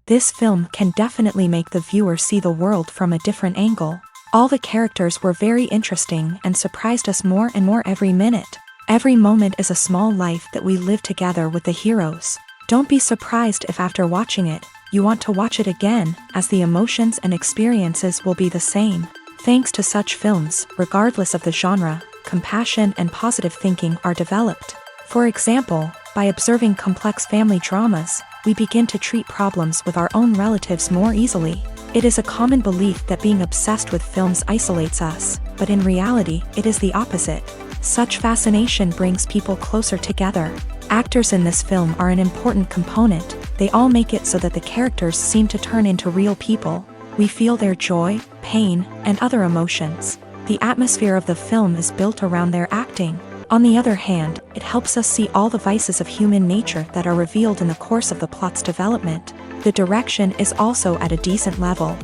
This film can definitely make the viewer see the world from a different angle. All the characters were very interesting and surprised us more and more every minute. Every moment is a small life that we live together with the heroes. Don't be surprised if after watching it, you want to watch it again, as the emotions and experiences will be the same. Thanks to such films, regardless of the genre, compassion and positive thinking are developed. For example, by observing complex family dramas, we begin to treat problems with our own relatives more easily. It is a common belief that being obsessed with films isolates us, but in reality, it is the opposite. Such fascination brings people closer together. Actors in this film are an important component. They all make it so that the characters seem to turn into real people. We feel their joy, pain, and other emotions. The atmosphere of the film is built around their acting. On the other hand, it helps us see all the vices of human nature that are revealed in the course of the plot's development. The direction is also at a decent level.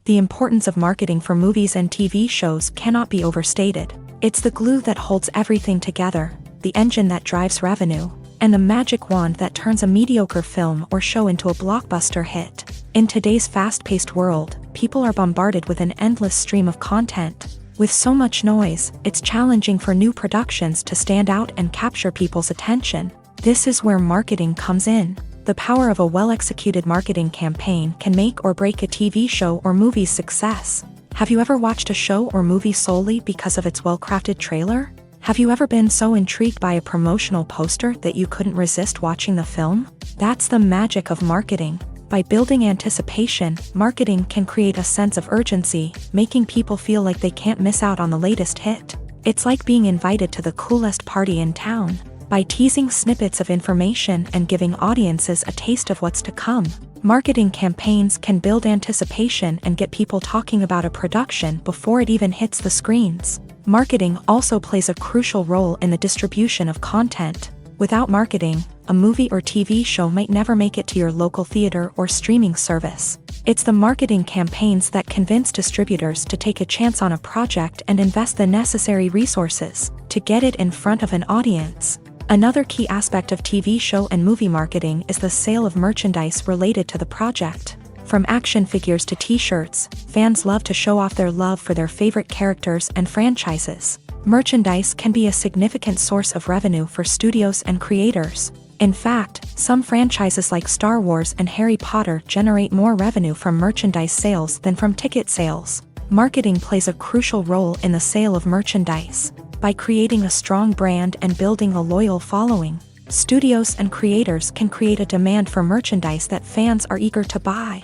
The importance of marketing for movies and TV shows cannot be overstated. It's the glue that holds everything together, the engine that drives revenue, and the magic wand that turns a mediocre film or show into a blockbuster hit. In today's fast-paced world, people are bombarded with an endless stream of content. With so much noise, it's challenging for new productions to stand out and capture people's attention. This is where marketing comes in. The power of a well-executed marketing campaign can make or break a TV show or movie's success. Have you ever watched a show or movie solely because of its well-crafted trailer? Have you ever been so intrigued by a promotional poster that you couldn't resist watching the film? That's the magic of marketing. By building anticipation, marketing can create a sense of urgency, making people feel like they can't miss out on the latest hit. It's like being invited to the coolest party in town. By teasing snippets of information and giving audiences a taste of what's to come, marketing campaigns can build anticipation and get people talking about a production before it even hits the screens. Marketing also plays a crucial role in the distribution of content. Without marketing, a movie or TV show might never make it to your local theater or streaming service. It's the marketing campaigns that convince distributors to take a chance on a project and invest the necessary resources to get it in front of an audience. Another key aspect of TV show and movie marketing is the sale of merchandise related to the project. From action figures to t-shirts, fans love to show off their love for their favorite characters and franchises. Merchandise can be a significant source of revenue for studios and creators. In fact, some franchises like Star Wars and Harry Potter generate more revenue from merchandise sales than from ticket sales. Marketing plays a crucial role in the sale of merchandise. By creating a strong brand and building a loyal following, studios and creators can create a demand for merchandise that fans are eager to buy.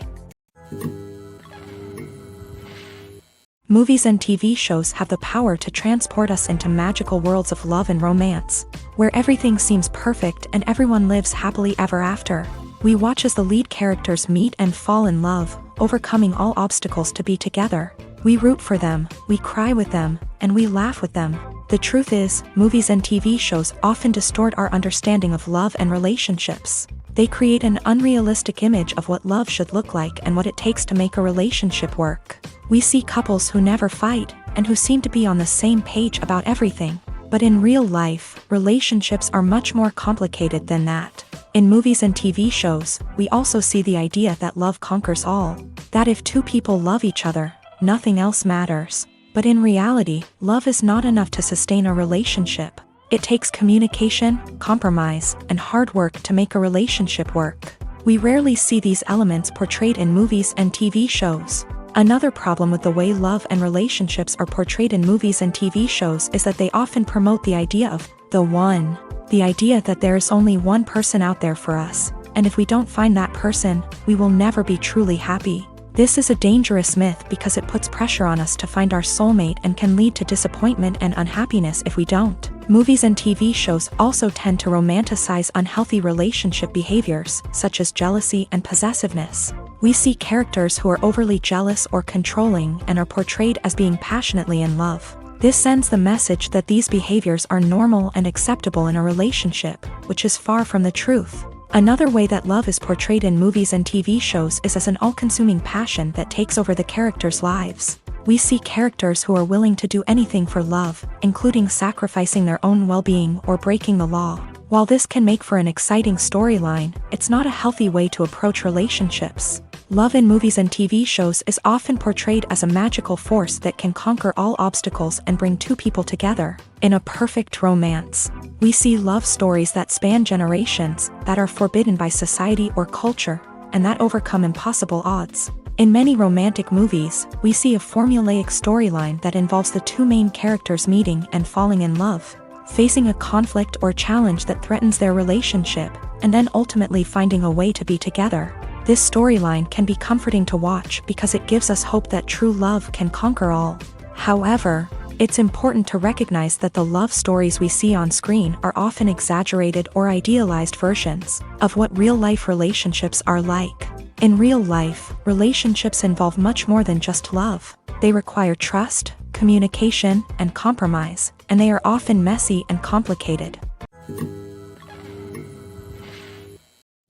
Movies and TV shows have the power to transport us into magical worlds of love and romance, where everything seems perfect and everyone lives happily ever after. We watch as the lead characters meet and fall in love, overcoming all obstacles to be together. We root for them, we cry with them, and we laugh with them. The truth is, movies and TV shows often distort our understanding of love and relationships. They create an unrealistic image of what love should look like and what it takes to make a relationship work. We see couples who never fight, and who seem to be on the same page about everything. But in real life, relationships are much more complicated than that. In movies and TV shows, we also see the idea that love conquers all. That if two people love each other, nothing else matters. But in reality, love is not enough to sustain a relationship. It takes communication, compromise, and hard work to make a relationship work. We rarely see these elements portrayed in movies and TV shows. Another problem with the way love and relationships are portrayed in movies and TV shows is that they often promote the idea of the one. The idea that there is only one person out there for us, and if we don't find that person, we will never be truly happy. This is a dangerous myth because it puts pressure on us to find our soulmate and can lead to disappointment and unhappiness if we don't. Movies and TV shows also tend to romanticize unhealthy relationship behaviors, such as jealousy and possessiveness. We see characters who are overly jealous or controlling and are portrayed as being passionately in love. This sends the message that these behaviors are normal and acceptable in a relationship, which is far from the truth. Another way that love is portrayed in movies and TV shows is as an all-consuming passion that takes over the characters' lives. We see characters who are willing to do anything for love, including sacrificing their own well-being or breaking the law. While this can make for an exciting storyline, it's not a healthy way to approach relationships. Love in movies and TV shows is often portrayed as a magical force that can conquer all obstacles and bring two people together in a perfect romance. We see love stories that span generations, that are forbidden by society or culture, and that overcome impossible odds. In many romantic movies, we see a formulaic storyline that involves the two main characters meeting and falling in love, facing a conflict or challenge that threatens their relationship, and then ultimately finding a way to be together. This storyline can be comforting to watch because it gives us hope that true love can conquer all. However, it's important to recognize that the love stories we see on screen are often exaggerated or idealized versions of what real-life relationships are like. In real life, relationships involve much more than just love. They require trust, communication, and compromise, and they are often messy and complicated.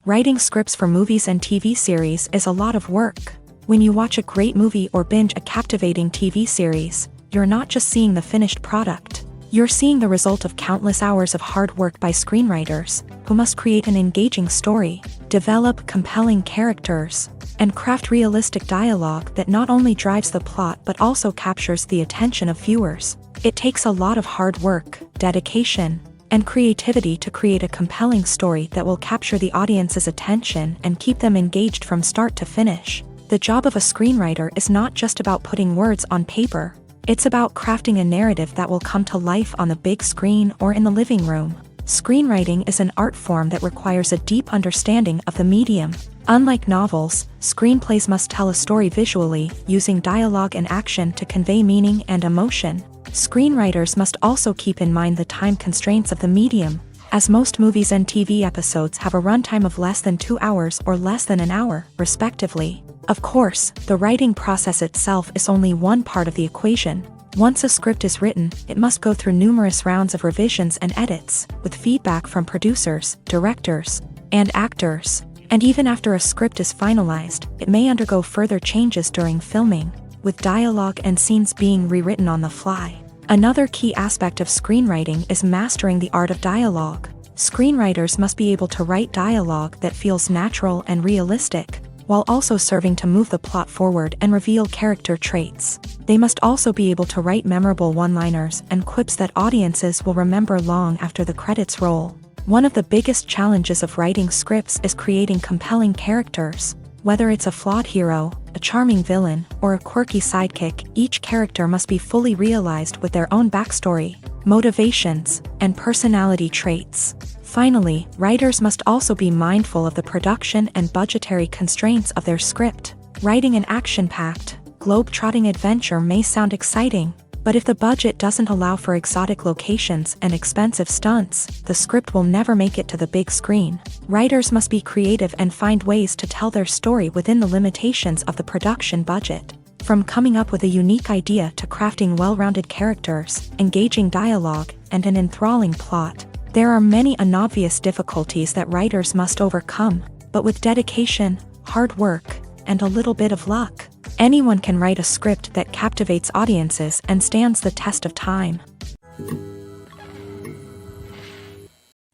Writing scripts for movies and TV series is a lot of work. When you watch a great movie or binge a captivating TV series, you're not just seeing the finished product. You're seeing the result of countless hours of hard work by screenwriters, who must create an engaging story, develop compelling characters, and craft realistic dialogue that not only drives the plot but also captures the attention of viewers. It takes a lot of hard work, dedication, and creativity to create a compelling story that will capture the audience's attention and keep them engaged from start to finish. The job of a screenwriter is not just about putting words on paper. It's about crafting a narrative that will come to life on the big screen or in the living room. Screenwriting is an art form that requires a deep understanding of the medium. Unlike novels, screenplays must tell a story visually, using dialogue and action to convey meaning and emotion. Screenwriters must also keep in mind the time constraints of the medium, as most movies and TV episodes have a runtime of less than 2 hours or less than an hour, respectively. Of course, the writing process itself is only one part of the equation. Once a script is written, it must go through numerous rounds of revisions and edits, with feedback from producers, directors, and actors. And even after a script is finalized, it may undergo further changes during filming, with dialogue and scenes being rewritten on the fly. Another key aspect of screenwriting is mastering the art of dialogue. Screenwriters must be able to write dialogue that feels natural and realistic, while also serving to move the plot forward and reveal character traits. They must also be able to write memorable one-liners and quips that audiences will remember long after the credits roll. One of the biggest challenges of writing scripts is creating compelling characters. Whether it's a flawed hero, a charming villain, or a quirky sidekick, each character must be fully realized with their own backstory, motivations, and personality traits. Finally, writers must also be mindful of the production and budgetary constraints of their script. Writing an action-packed, globe-trotting adventure may sound exciting, but if the budget doesn't allow for exotic locations and expensive stunts, the script will never make it to the big screen. Writers must be creative and find ways to tell their story within the limitations of the production budget. From coming up with a unique idea to crafting well-rounded characters, engaging dialogue, and an enthralling plot, there are many unobvious difficulties that writers must overcome, but with dedication, hard work, and a little bit of luck, anyone can write a script that captivates audiences and stands the test of time.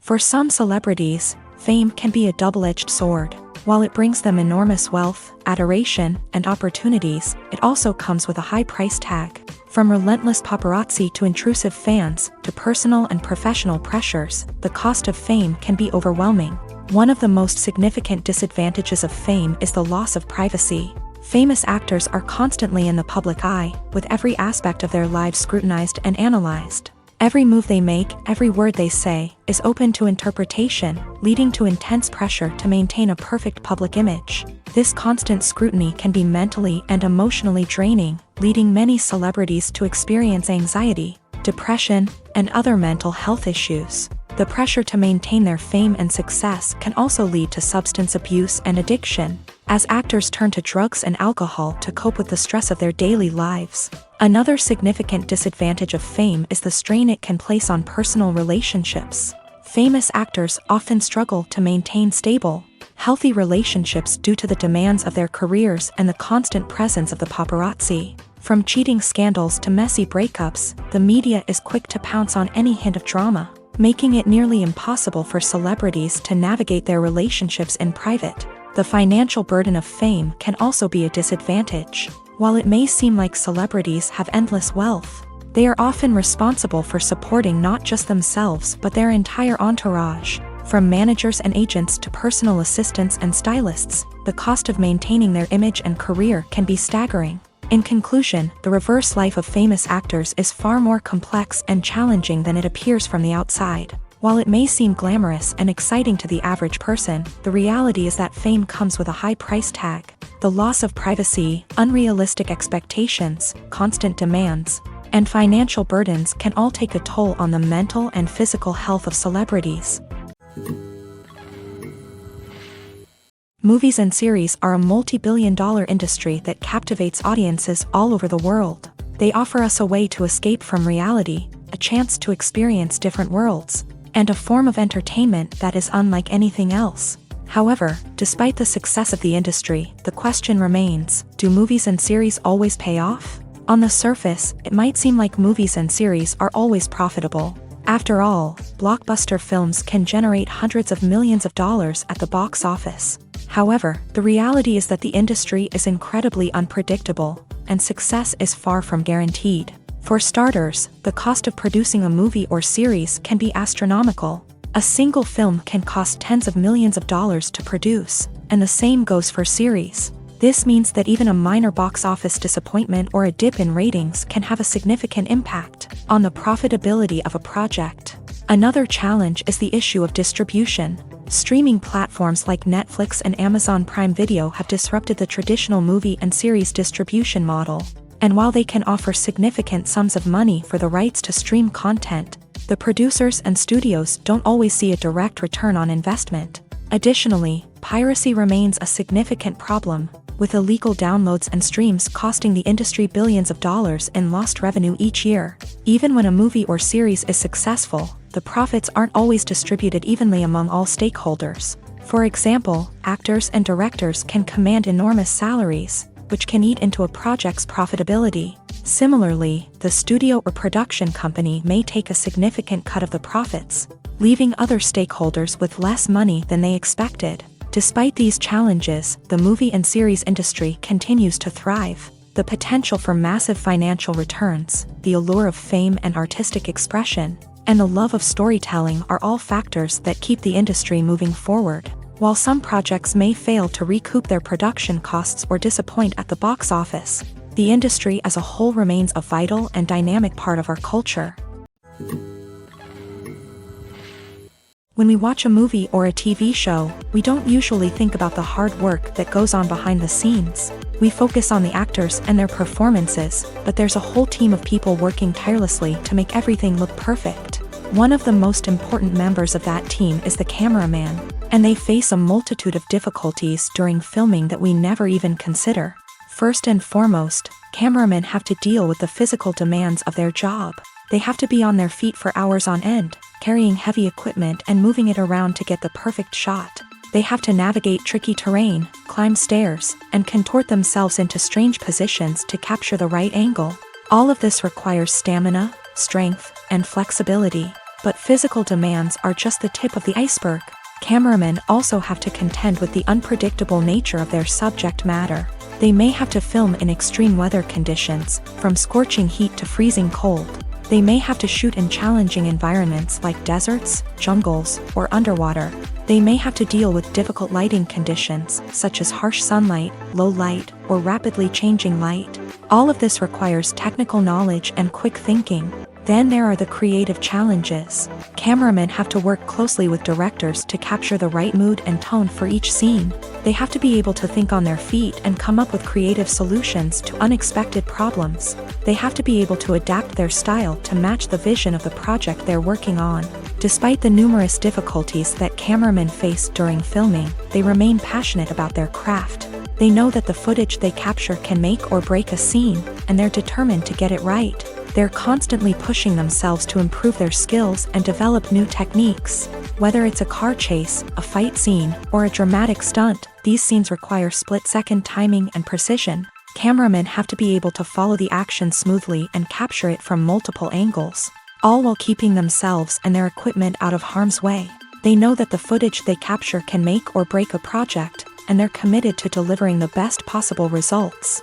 For some celebrities, fame can be a double-edged sword. While it brings them enormous wealth, adoration, and opportunities, it also comes with a high price tag. From relentless paparazzi to intrusive fans, to personal and professional pressures, the cost of fame can be overwhelming. One of the most significant disadvantages of fame is the loss of privacy. Famous actors are constantly in the public eye, with every aspect of their lives scrutinized and analyzed. Every move they make, every word they say, is open to interpretation, leading to intense pressure to maintain a perfect public image. This constant scrutiny can be mentally and emotionally draining, leading many celebrities to experience anxiety, depression, and other mental health issues. The pressure to maintain their fame and success can also lead to substance abuse and addiction, as actors turn to drugs and alcohol to cope with the stress of their daily lives. Another significant disadvantage of fame is the strain it can place on personal relationships. Famous actors often struggle to maintain stable, healthy relationships due to the demands of their careers and the constant presence of the paparazzi. From cheating scandals to messy breakups, the media is quick to pounce on any hint of drama. making it nearly impossible for celebrities to navigate their relationships in private. The financial burden of fame can also be a disadvantage. While it may seem like celebrities have endless wealth, they are often responsible for supporting not just themselves but their entire entourage. From managers and agents to personal assistants and stylists, the cost of maintaining their image and career can be staggering. In conclusion, the reverse life of famous actors is far more complex and challenging than it appears from the outside. While it may seem glamorous and exciting to the average person, the reality is that fame comes with a high price tag. The loss of privacy, unrealistic expectations, constant demands, and financial burdens can all take a toll on the mental and physical health of celebrities. Movies and series are a multi-billion-dollar industry that captivates audiences all over the world. They offer us a way to escape from reality, a chance to experience different worlds, and a form of entertainment that is unlike anything else. However, despite the success of the industry, the question remains, do movies and series always pay off? On the surface, it might seem like movies and series are always profitable. After all, blockbuster films can generate hundreds of millions of dollars at the box office. However, the reality is that the industry is incredibly unpredictable, and success is far from guaranteed. For starters, the cost of producing a movie or series can be astronomical. A single film can cost tens of millions of dollars to produce, and the same goes for series. This means that even a minor box office disappointment or a dip in ratings can have a significant impact on the profitability of a project. Another challenge is the issue of distribution. Streaming platforms like Netflix and Amazon Prime Video have disrupted the traditional movie and series distribution model. And while they can offer significant sums of money for the rights to stream content, the producers and studios don't always see a direct return on investment. Additionally, piracy remains a significant problem, with illegal downloads and streams costing the industry billions of dollars in lost revenue each year. Even when a movie or series is successful, the profits aren't always distributed evenly among all stakeholders. For example, actors and directors can command enormous salaries, which can eat into a project's profitability. Similarly, the studio or production company may take a significant cut of the profits, leaving other stakeholders with less money than they expected. Despite these challenges, the movie and series industry continues to thrive. The potential for massive financial returns, the allure of fame and artistic expression, and the love of storytelling are all factors that keep the industry moving forward. While some projects may fail to recoup their production costs or disappoint at the box office, the industry as a whole remains a vital and dynamic part of our culture. When we watch a movie or a TV show, we don't usually think about the hard work that goes on behind the scenes. We focus on the actors and their performances, but there's a whole team of people working tirelessly to make everything look perfect. One of the most important members of that team is the cameraman, and they face a multitude of difficulties during filming that we never even consider. First and foremost, cameramen have to deal with the physical demands of their job. They have to be on their feet for hours on end, carrying heavy equipment and moving it around to get the perfect shot. They have to navigate tricky terrain, climb stairs, and contort themselves into strange positions to capture the right angle. All of this requires stamina, strength, and flexibility. But physical demands are just the tip of the iceberg. Cameramen also have to contend with the unpredictable nature of their subject matter. They may have to film in extreme weather conditions, from scorching heat to freezing cold. They may have to shoot in challenging environments like deserts, jungles, or underwater. They may have to deal with difficult lighting conditions, such as harsh sunlight, low light, or rapidly changing light. All of this requires technical knowledge and quick thinking. Then there are the creative challenges. Cameramen have to work closely with directors to capture the right mood and tone for each scene. They have to be able to think on their feet and come up with creative solutions to unexpected problems. They have to be able to adapt their style to match the vision of the project they're working on. Despite the numerous difficulties that cameramen face during filming, they remain passionate about their craft. They know that the footage they capture can make or break a scene, and they're determined to get it right. They're constantly pushing themselves to improve their skills and develop new techniques. Whether it's a car chase, a fight scene, or a dramatic stunt, these scenes require split-second timing and precision. Cameramen have to be able to follow the action smoothly and capture it from multiple angles. all while keeping themselves and their equipment out of harm's way. They know that the footage they capture can make or break a project, and they're committed to delivering the best possible results.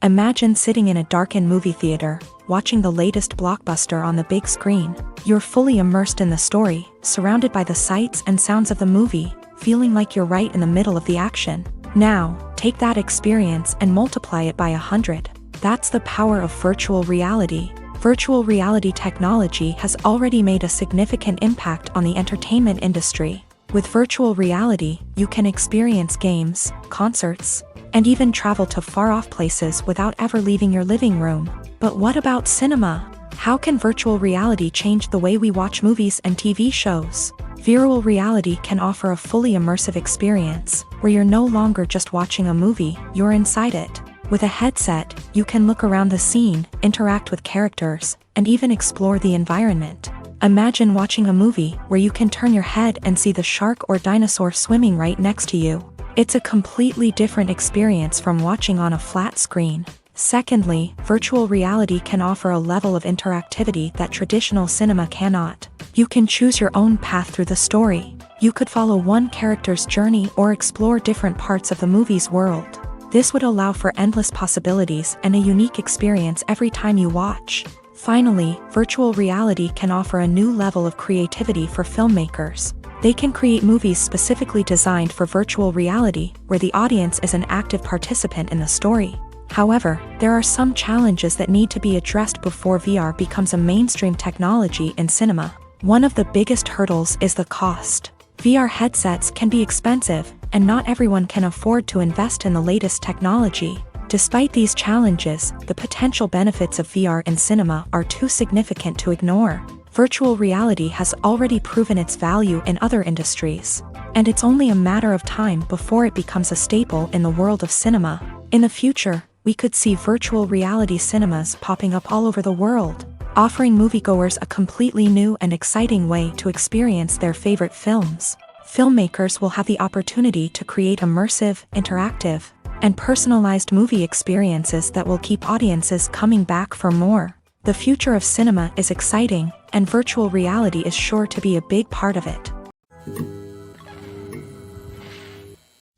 Imagine sitting in a darkened movie theater, watching the latest blockbuster on the big screen. You're fully immersed in the story, surrounded by the sights and sounds of the movie, feeling like you're right in the middle of the action. Now, take that experience and multiply it by 100. That's the power of virtual reality. Virtual reality technology has already made a significant impact on the entertainment industry. With virtual reality, you can experience games, concerts, and even travel to far-off places without ever leaving your living room. But what about cinema? How can virtual reality change the way we watch movies and TV shows? Virtual reality can offer a fully immersive experience, where you're no longer just watching a movie, you're inside it. With a headset, you can look around the scene, interact with characters, and even explore the environment. Imagine watching a movie where you can turn your head and see the shark or dinosaur swimming right next to you. It's a completely different experience from watching on a flat screen. Secondly, virtual reality can offer a level of interactivity that traditional cinema cannot. You can choose your own path through the story. You could follow one character's journey or explore different parts of the movie's world. This would allow for endless possibilities and a unique experience every time you watch. Finally, virtual reality can offer a new level of creativity for filmmakers. They can create movies specifically designed for virtual reality, where the audience is an active participant in the story. However, there are some challenges that need to be addressed before VR becomes a mainstream technology in cinema. One of the biggest hurdles is the cost. VR headsets can be expensive, and not everyone can afford to invest in the latest technology. Despite these challenges, the potential benefits of VR in cinema are too significant to ignore. Virtual reality has already proven its value in other industries, and it's only a matter of time before it becomes a staple in the world of cinema. In the future, we could see virtual reality cinemas popping up all over the world, offering moviegoers a completely new and exciting way to experience their favorite films. Filmmakers will have the opportunity to create immersive, interactive, and personalized movie experiences that will keep audiences coming back for more. The future of cinema is exciting, and virtual reality is sure to be a big part of it.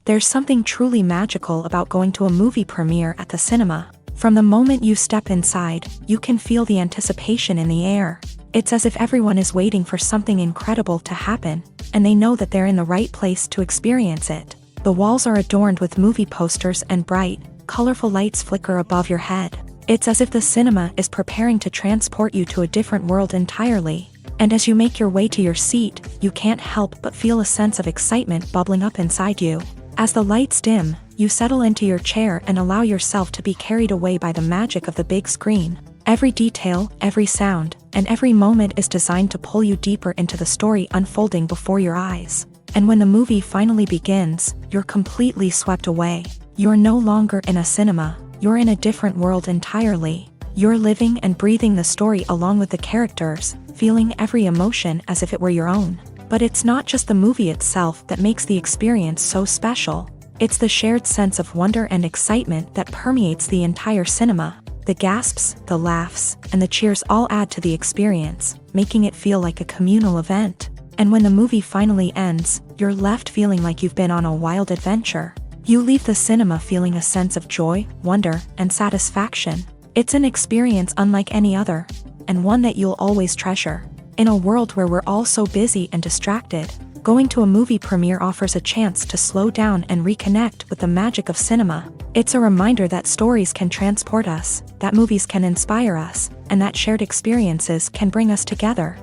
There's something truly magical about going to a movie premiere at the cinema. From the moment you step inside, you can feel the anticipation in the air. It's as if everyone is waiting for something incredible to happen, and they know that they're in the right place to experience it. The walls are adorned with movie posters and bright, colorful lights flicker above your head. It's as if the cinema is preparing to transport you to a different world entirely. And as you make your way to your seat, you can't help but feel a sense of excitement bubbling up inside you. As the lights dim, you settle into your chair and allow yourself to be carried away by the magic of the big screen. Every detail, every sound, and every moment is designed to pull you deeper into the story unfolding before your eyes. And when the movie finally begins, you're completely swept away. You're no longer in a cinema. You're in a different world entirely. You're living and breathing the story along with the characters, feeling every emotion as if it were your own. But it's not just the movie itself that makes the experience so special. It's the shared sense of wonder and excitement that permeates the entire cinema. The gasps, the laughs, and the cheers all add to the experience, making it feel like a communal event. And when the movie finally ends, you're left feeling like you've been on a wild adventure. You leave the cinema feeling a sense of joy, wonder, and satisfaction. It's an experience unlike any other, and one that you'll always treasure. In a world where we're all so busy and distracted, going to a movie premiere offers a chance to slow down and reconnect with the magic of cinema. It's a reminder that stories can transport us, that movies can inspire us, and that shared experiences can bring us together.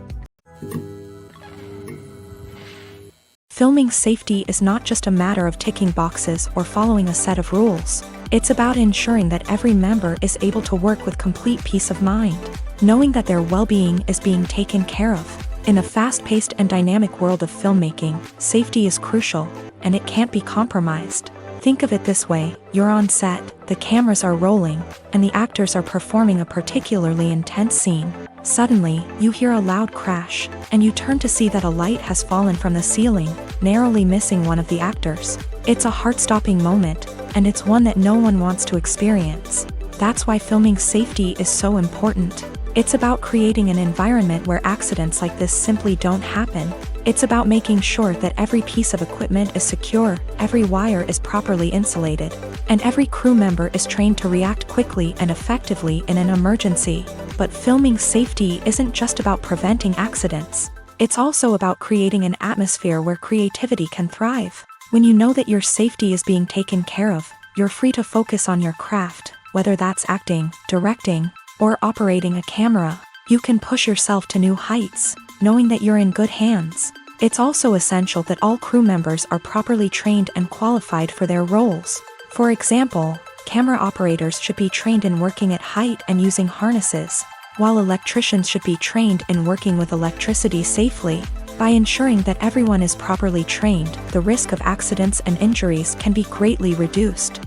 Filming safety is not just a matter of ticking boxes or following a set of rules. It's about ensuring that every member is able to work with complete peace of mind, knowing that their well-being is being taken care of. In the fast-paced and dynamic world of filmmaking, safety is crucial, and it can't be compromised. Think of it this way: you're on set, the cameras are rolling, and the actors are performing a particularly intense scene. Suddenly, you hear a loud crash, and you turn to see that a light has fallen from the ceiling, narrowly missing one of the actors. It's a heart-stopping moment, and it's one that no one wants to experience. That's why filming safety is so important. It's about creating an environment where accidents like this simply don't happen. It's about making sure that every piece of equipment is secure, every wire is properly insulated, and every crew member is trained to react quickly and effectively in an emergency. But filming safety isn't just about preventing accidents. It's also about creating an atmosphere where creativity can thrive. When you know that your safety is being taken care of, you're free to focus on your craft, whether that's acting, directing, or operating a camera. You can push yourself to new heights, knowing that you're in good hands. It's also essential that all crew members are properly trained and qualified for their roles. For example, camera operators should be trained in working at height and using harnesses, while electricians should be trained in working with electricity safely. By ensuring that everyone is properly trained, the risk of accidents and injuries can be greatly reduced.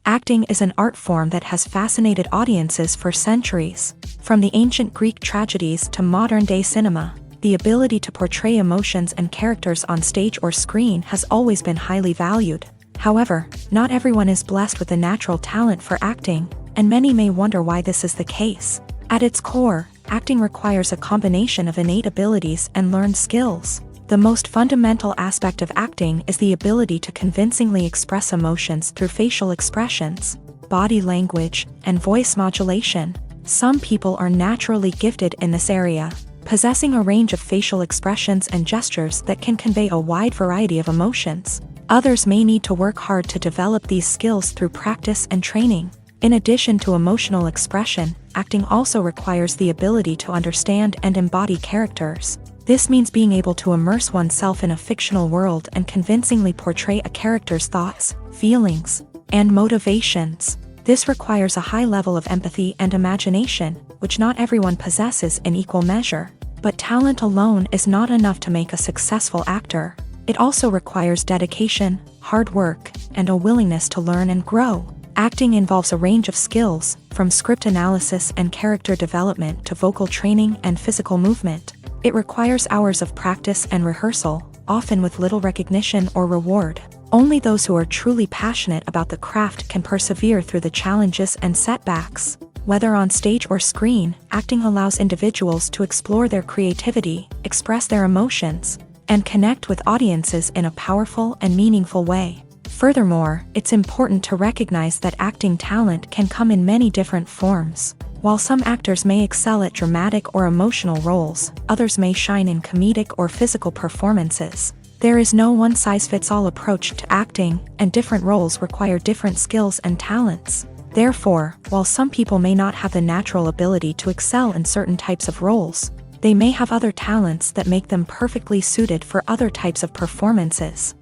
Acting is an art form that has fascinated audiences for centuries. From the ancient Greek tragedies to modern-day cinema, the ability to portray emotions and characters on stage or screen has always been highly valued. However, not everyone is blessed with a natural talent for acting, and many may wonder why this is the case. At its core, acting requires a combination of innate abilities and learned skills. The most fundamental aspect of acting is the ability to convincingly express emotions through facial expressions, body language, and voice modulation. Some people are naturally gifted in this area, possessing a range of facial expressions and gestures that can convey a wide variety of emotions. Others may need to work hard to develop these skills through practice and training. In addition to emotional expression, acting also requires the ability to understand and embody characters. This means being able to immerse oneself in a fictional world and convincingly portray a character's thoughts, feelings, and motivations. This requires a high level of empathy and imagination, which not everyone possesses in equal measure. But talent alone is not enough to make a successful actor. It also requires dedication, hard work, and a willingness to learn and grow. Acting involves a range of skills, from script analysis and character development to vocal training and physical movement. It requires hours of practice and rehearsal, often with little recognition or reward. Only those who are truly passionate about the craft can persevere through the challenges and setbacks. Whether on stage or screen, acting allows individuals to explore their creativity, express their emotions, and connect with audiences in a powerful and meaningful way. Furthermore, it's important to recognize that acting talent can come in many different forms. While some actors may excel at dramatic or emotional roles, others may shine in comedic or physical performances. There is no one-size-fits-all approach to acting, and different roles require different skills and talents. Therefore, while some people may not have the natural ability to excel in certain types of roles, they may have other talents that make them perfectly suited for other types of performances.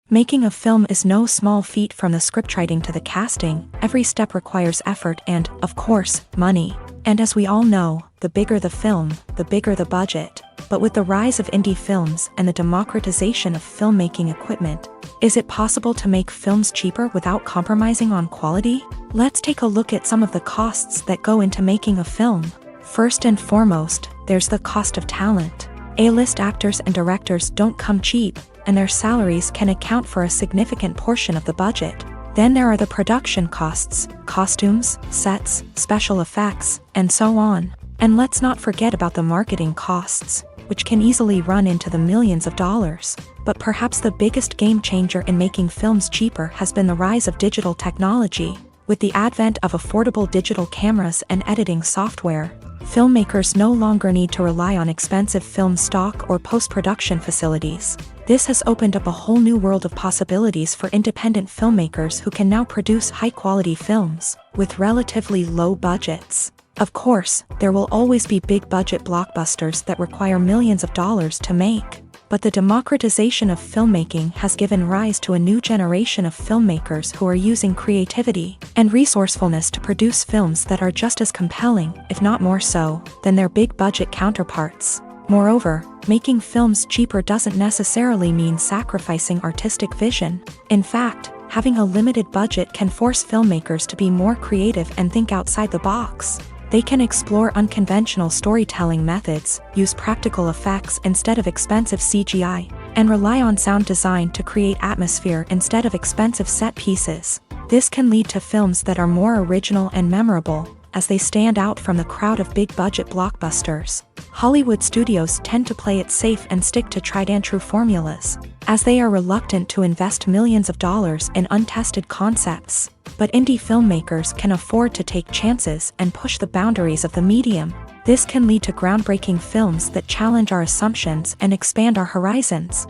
Making a film is no small feat. From the scriptwriting to the casting, every step requires effort and, of course, money. And as we all know, the bigger the film, the bigger the budget. But with the rise of indie films and the democratization of filmmaking equipment, is it possible to make films cheaper without compromising on quality? Let's take a look at some of the costs that go into making a film. First and foremost, there's the cost of talent. A-list actors and directors don't come cheap, and their salaries can account for a significant portion of the budget. Then there are the production costs, costumes, sets, special effects, and so on. And let's not forget about the marketing costs, which can easily run into the millions of dollars. But perhaps the biggest game changer in making films cheaper has been the rise of digital technology. With the advent of affordable digital cameras and editing software, filmmakers no longer need to rely on expensive film stock or post-production facilities. This has opened up a whole new world of possibilities for independent filmmakers who can now produce high-quality films with relatively low budgets. Of course, there will always be big-budget blockbusters that require millions of dollars to make. But the democratization of filmmaking has given rise to a new generation of filmmakers who are using creativity and resourcefulness to produce films that are just as compelling, if not more so, than their big-budget counterparts. Moreover, making films cheaper doesn't necessarily mean sacrificing artistic vision. In fact, having a limited budget can force filmmakers to be more creative and think outside the box. They can explore unconventional storytelling methods, use practical effects instead of expensive CGI, and rely on sound design to create atmosphere instead of expensive set pieces. This can lead to films that are more original and memorable, as they stand out from the crowd of big-budget blockbusters. Hollywood studios tend to play it safe and stick to tried-and-true formulas, as they are reluctant to invest millions of dollars in untested concepts. But indie filmmakers can afford to take chances and push the boundaries of the medium. This can lead to groundbreaking films that challenge our assumptions and expand our horizons.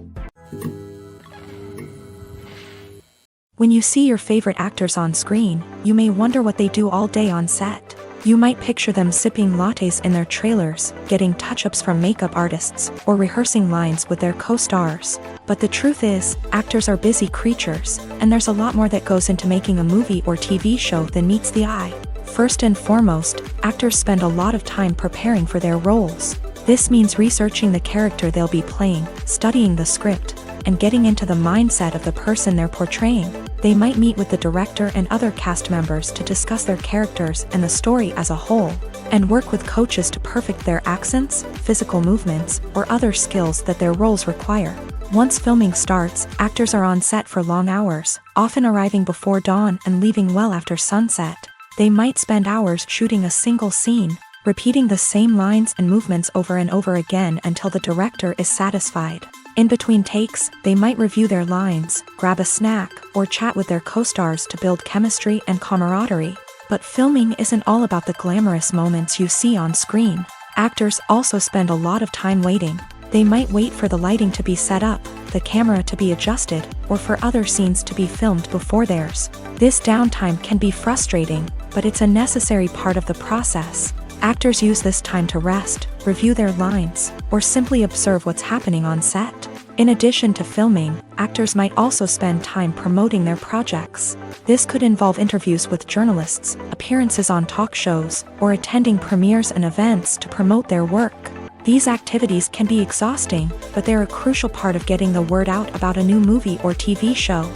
When you see your favorite actors on screen, you may wonder what they do all day on set. You might picture them sipping lattes in their trailers, getting touch-ups from makeup artists, or rehearsing lines with their co-stars. But the truth is, actors are busy creatures, and there's a lot more that goes into making a movie or TV show than meets the eye. First and foremost, actors spend a lot of time preparing for their roles. This means researching the character they'll be playing, studying the script, and getting into the mindset of the person they're portraying. They might meet with the director and other cast members to discuss their characters and the story as a whole, and work with coaches to perfect their accents, physical movements, or other skills that their roles require. Once filming starts, actors are on set for long hours, often arriving before dawn and leaving well after sunset. They might spend hours shooting a single scene, repeating the same lines and movements over and over again until the director is satisfied. In between takes, they might review their lines, grab a snack, or chat with their co-stars to build chemistry and camaraderie. But filming isn't all about the glamorous moments you see on screen. Actors also spend a lot of time waiting. They might wait for the lighting to be set up, the camera to be adjusted, or for other scenes to be filmed before theirs. This downtime can be frustrating, but it's a necessary part of the process. Actors use this time to rest, review their lines, or simply observe what's happening on set. In addition to filming, actors might also spend time promoting their projects. This could involve interviews with journalists, appearances on talk shows, or attending premieres and events to promote their work. These activities can be exhausting, but they're a crucial part of getting the word out about a new movie or TV show.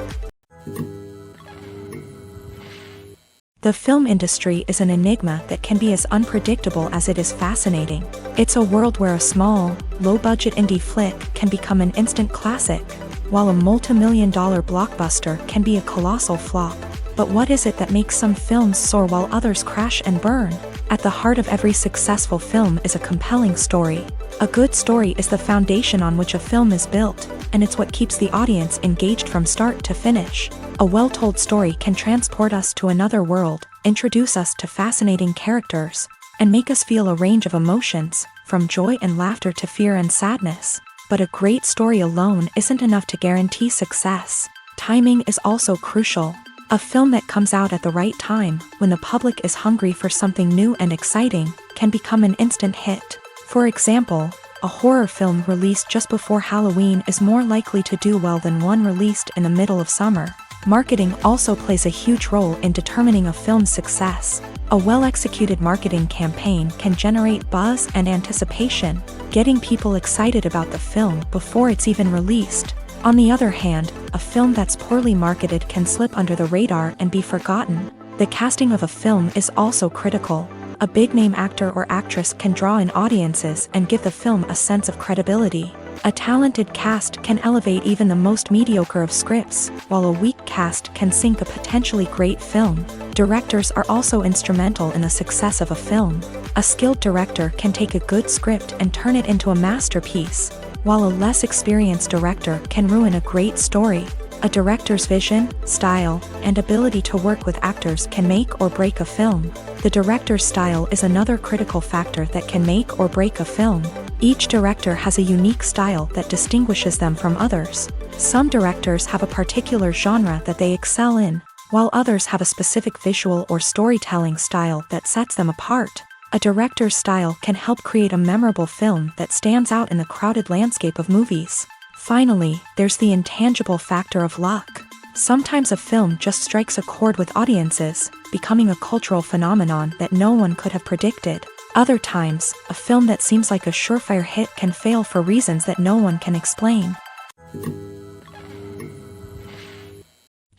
The film industry is an enigma that can be as unpredictable as it is fascinating. It's a world where a small, low-budget indie flick can become an instant classic, while a multi-million-dollar blockbuster can be a colossal flop. But what is it that makes some films soar while others crash and burn? At the heart of every successful film is a compelling story. A good story is the foundation on which a film is built, and it's what keeps the audience engaged from start to finish. A well-told story can transport us to another world, introduce us to fascinating characters, and make us feel a range of emotions, from joy and laughter to fear and sadness. But a great story alone isn't enough to guarantee success. Timing is also crucial. A film that comes out at the right time, when the public is hungry for something new and exciting, can become an instant hit. For example, a horror film released just before Halloween is more likely to do well than one released in the middle of summer. Marketing also plays a huge role in determining a film's success. A well-executed marketing campaign can generate buzz and anticipation, getting people excited about the film before it's even released. On the other hand, a film that's poorly marketed can slip under the radar and be forgotten. The casting of a film is also critical. A big-name actor or actress can draw in audiences and give the film a sense of credibility. A talented cast can elevate even the most mediocre of scripts, while a weak cast can sink a potentially great film. Directors are also instrumental in the success of a film. A skilled director can take a good script and turn it into a masterpiece, while a less experienced director can ruin a great story. A director's vision, style, and ability to work with actors can make or break a film. The director's style is another critical factor that can make or break a film. Each director has a unique style that distinguishes them from others. Some directors have a particular genre that they excel in, while others have a specific visual or storytelling style that sets them apart. A director's style can help create a memorable film that stands out in the crowded landscape of movies. Finally, there's the intangible factor of luck. Sometimes a film just strikes a chord with audiences, becoming a cultural phenomenon that no one could have predicted. Other times, a film that seems like a surefire hit can fail for reasons that no one can explain.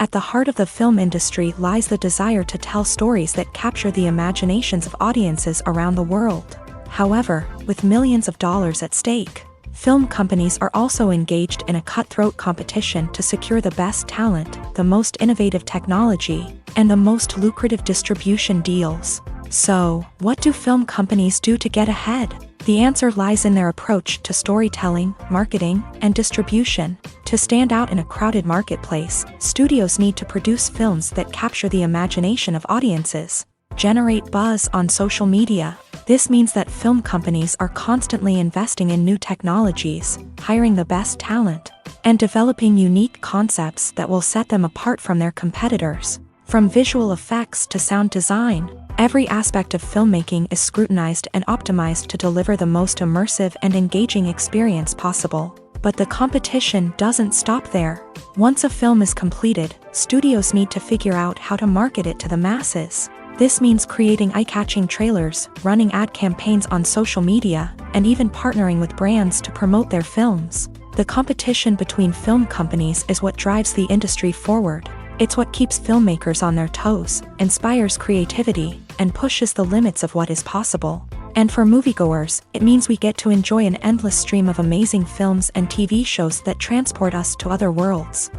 At the heart of the film industry lies the desire to tell stories that capture the imaginations of audiences around the world. However, with millions of dollars at stake, film companies are also engaged in a cutthroat competition to secure the best talent, the most innovative technology, and the most lucrative distribution deals. So, what do film companies do to get ahead? The answer lies in their approach to storytelling, marketing, and distribution. To stand out in a crowded marketplace, studios need to produce films that capture the imagination of audiences, generate buzz on social media. This means that film companies are constantly investing in new technologies, hiring the best talent, and developing unique concepts that will set them apart from their competitors. From visual effects to sound design, every aspect of filmmaking is scrutinized and optimized to deliver the most immersive and engaging experience possible. But the competition doesn't stop there. Once a film is completed, studios need to figure out how to market it to the masses. This means creating eye-catching trailers, running ad campaigns on social media, and even partnering with brands to promote their films. The competition between film companies is what drives the industry forward. It's what keeps filmmakers on their toes, inspires creativity, and pushes the limits of what is possible. And for moviegoers, it means we get to enjoy an endless stream of amazing films and TV shows that transport us to other worlds.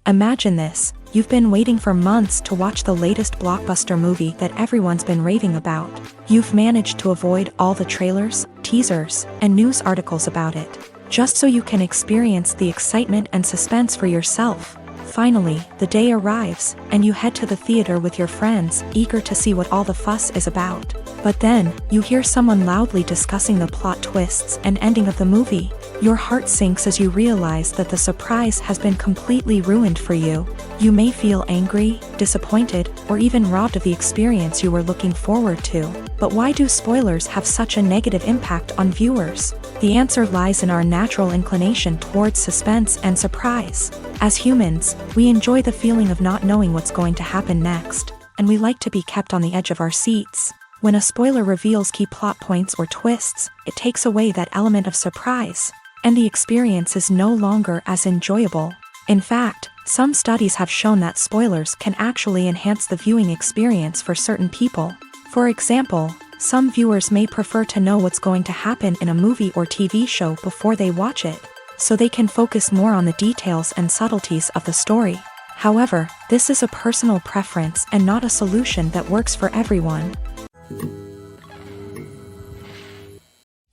Imagine this: you've been waiting for months to watch the latest blockbuster movie that everyone's been raving about. You've managed to avoid all the trailers, teasers, and news articles about it, just so you can experience the excitement and suspense for yourself. Finally, the day arrives, and you head to the theater with your friends, eager to see what all the fuss is about. But then, you hear someone loudly discussing the plot twists and ending of the movie. Your heart sinks as you realize that the surprise has been completely ruined for you. You may feel angry, disappointed, or even robbed of the experience you were looking forward to. But why do spoilers have such a negative impact on viewers? The answer lies in our natural inclination towards suspense and surprise. As humans, we enjoy the feeling of not knowing what's going to happen next, and we like to be kept on the edge of our seats. When a spoiler reveals key plot points or twists, it takes away that element of surprise, and the experience is no longer as enjoyable. In fact, some studies have shown that spoilers can actually enhance the viewing experience for certain people. For example, some viewers may prefer to know what's going to happen in a movie or TV show before they watch it, so they can focus more on the details and subtleties of the story. However, this is a personal preference and not a solution that works for everyone.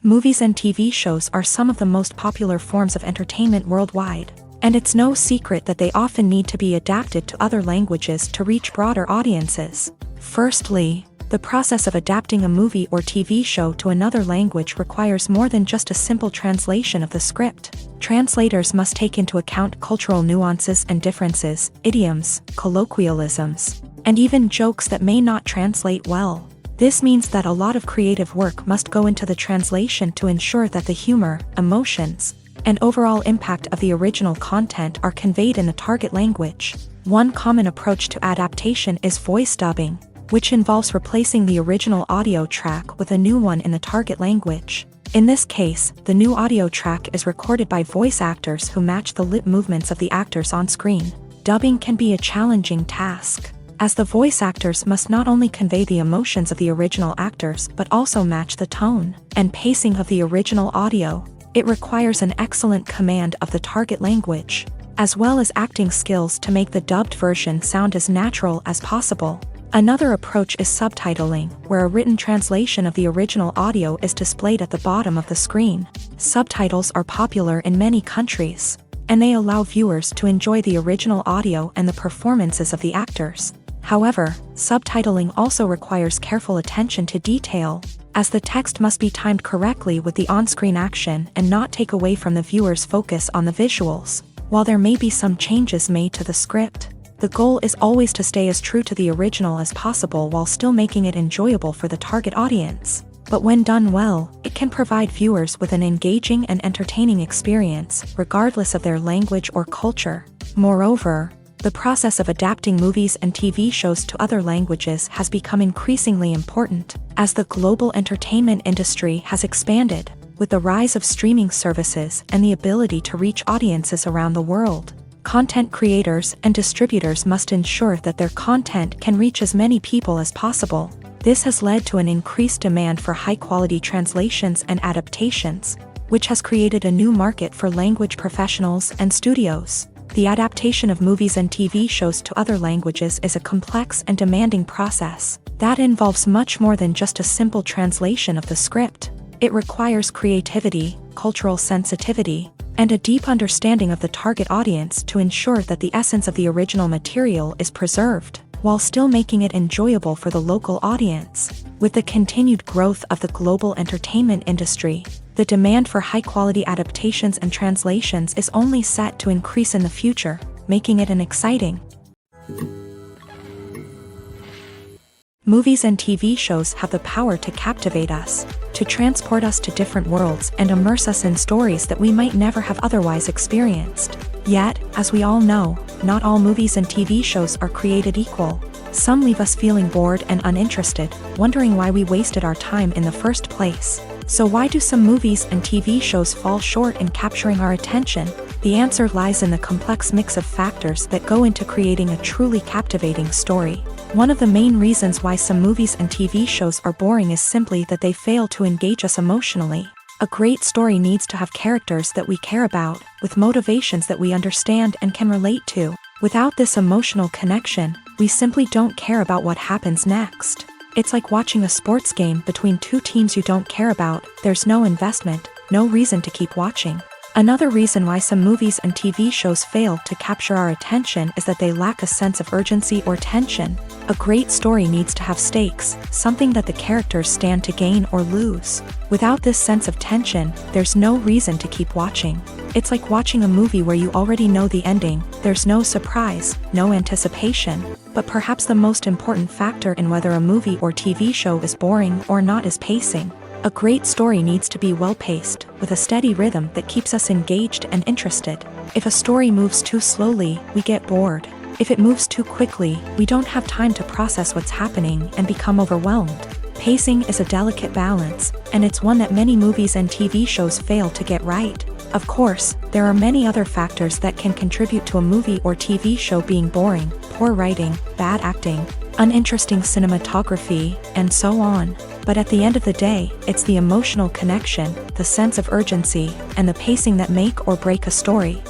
Movies and TV shows are some of the most popular forms of entertainment worldwide, and it's no secret that they often need to be adapted to other languages to reach broader audiences. Firstly, the process of adapting a movie or TV show to another language requires more than just a simple translation of the script. Translators must take into account cultural nuances and differences, idioms, colloquialisms, and even jokes that may not translate well. This means that a lot of creative work must go into the translation to ensure that the humor, emotions, and overall impact of the original content are conveyed in the target language. One common approach to adaptation is voice dubbing, which involves replacing the original audio track with a new one in the target language. In this case, the new audio track is recorded by voice actors who match the lip movements of the actors on screen. Dubbing can be a challenging task, as the voice actors must not only convey the emotions of the original actors but also match the tone and pacing of the original audio. It requires an excellent command of the target language, as well as acting skills to make the dubbed version sound as natural as possible. Another approach is subtitling, where a written translation of the original audio is displayed at the bottom of the screen. Subtitles are popular in many countries, and they allow viewers to enjoy the original audio and the performances of the actors. However, subtitling also requires careful attention to detail, as the text must be timed correctly with the on-screen action and not take away from the viewer's focus on the visuals. While there may be some changes made to the script, the goal is always to stay as true to the original as possible while still making it enjoyable for the target audience. But when done well, it can provide viewers with an engaging and entertaining experience, regardless of their language or culture. Moreover, the process of adapting movies and TV shows to other languages has become increasingly important, as the global entertainment industry has expanded. With the rise of streaming services and the ability to reach audiences around the world, content creators and distributors must ensure that their content can reach as many people as possible. This has led to an increased demand for high-quality translations and adaptations, which has created a new market for language professionals and studios. The adaptation of movies and TV shows to other languages is a complex and demanding process that involves much more than just a simple translation of the script. It requires creativity, cultural sensitivity, and a deep understanding of the target audience to ensure that the essence of the original material is preserved, while still making it enjoyable for the local audience. With the continued growth of the global entertainment industry, the demand for high-quality adaptations and translations is only set to increase in the future, making it an exciting. Movies and TV shows have the power to captivate us, to transport us to different worlds and immerse us in stories that we might never have otherwise experienced. Yet, as we all know, not all movies and TV shows are created equal. Some leave us feeling bored and uninterested, wondering why we wasted our time in the first place. So why do some movies and TV shows fall short in capturing our attention? The answer lies in the complex mix of factors that go into creating a truly captivating story. One of the main reasons why some movies and TV shows are boring is simply that they fail to engage us emotionally. A great story needs to have characters that we care about, with motivations that we understand and can relate to. Without this emotional connection, we simply don't care about what happens next. It's like watching a sports game between two teams you don't care about. There's no investment, no reason to keep watching. Another reason why some movies and TV shows fail to capture our attention is that they lack a sense of urgency or tension. A great story needs to have stakes, something that the characters stand to gain or lose. Without this sense of tension, there's no reason to keep watching. It's like watching a movie where you already know the ending. There's no surprise, no anticipation. But perhaps the most important factor in whether a movie or TV show is boring or not is pacing. A great story needs to be well-paced, with a steady rhythm that keeps us engaged and interested. If a story moves too slowly, we get bored. If it moves too quickly, we don't have time to process what's happening and become overwhelmed. Pacing is a delicate balance, and it's one that many movies and TV shows fail to get right. Of course, there are many other factors that can contribute to a movie or TV show being boring: poor writing, bad acting, uninteresting cinematography, and so on. But at the end of the day, it's the emotional connection, the sense of urgency, and the pacing that make or break a story.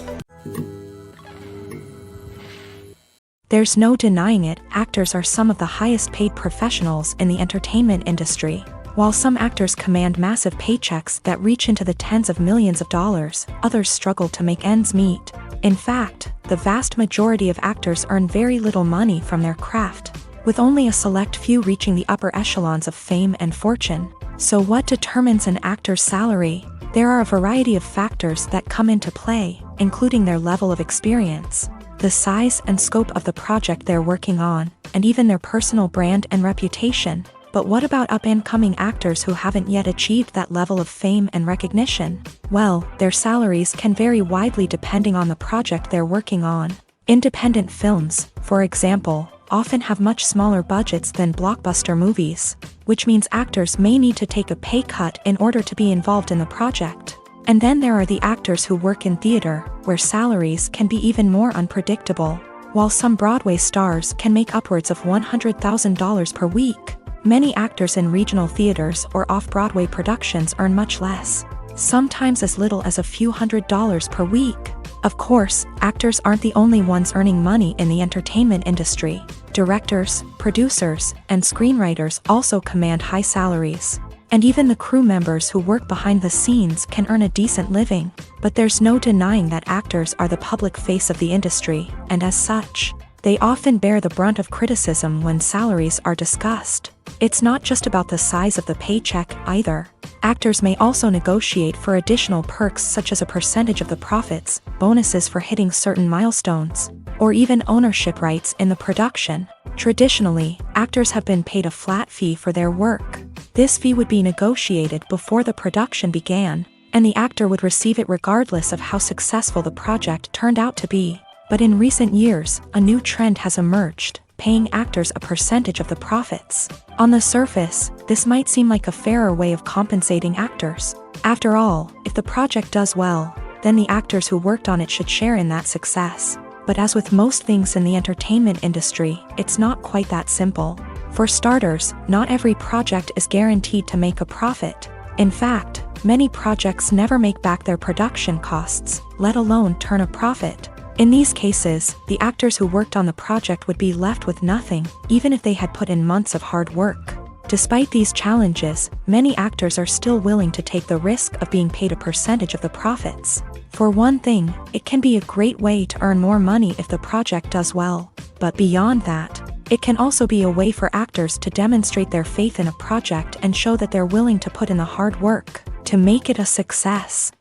There's no denying it, actors are some of the highest paid professionals in the entertainment industry. While some actors command massive paychecks that reach into the tens of millions of dollars, others struggle to make ends meet. In fact, the vast majority of actors earn very little money from their craft, with only a select few reaching the upper echelons of fame and fortune. So what determines an actor's salary? There are a variety of factors that come into play, including their level of experience, the size and scope of the project they're working on, and even their personal brand and reputation. But what about up-and-coming actors who haven't yet achieved that level of fame and recognition? Well, their salaries can vary widely depending on the project they're working on. Independent films, for example, often have much smaller budgets than blockbuster movies, which means actors may need to take a pay cut in order to be involved in the project. And then there are the actors who work in theater, where salaries can be even more unpredictable. While some Broadway stars can make upwards of $100,000 per week, many actors in regional theaters or off-Broadway productions earn much less, sometimes as little as a few $100s per week. Of course, actors aren't the only ones earning money in the entertainment industry. Directors, producers, and screenwriters also command high salaries. And even the crew members who work behind the scenes can earn a decent living. But there's no denying that actors are the public face of the industry, and as such, they often bear the brunt of criticism when salaries are discussed. It's not just about the size of the paycheck, either. Actors may also negotiate for additional perks such as a percentage of the profits, bonuses for hitting certain milestones, or even ownership rights in the production. Traditionally, actors have been paid a flat fee for their work. This fee would be negotiated before the production began, and the actor would receive it regardless of how successful the project turned out to be. But in recent years, a new trend has emerged, paying actors a percentage of the profits. On the surface, this might seem like a fairer way of compensating actors, After all, if the project does well, then the actors who worked on it should share in that success. But as with most things in the entertainment industry, it's not quite that simple. For starters, not every project is guaranteed to make a profit. In fact, many projects never make back their production costs, let alone turn a profit. In these cases, the actors who worked on the project would be left with nothing, even if they had put in months of hard work. Despite these challenges, many actors are still willing to take the risk of being paid a percentage of the profits. For one thing, it can be a great way to earn more money if the project does well. But beyond that, it can also be a way for actors to demonstrate their faith in a project and show that they're willing to put in the hard work to make it a success.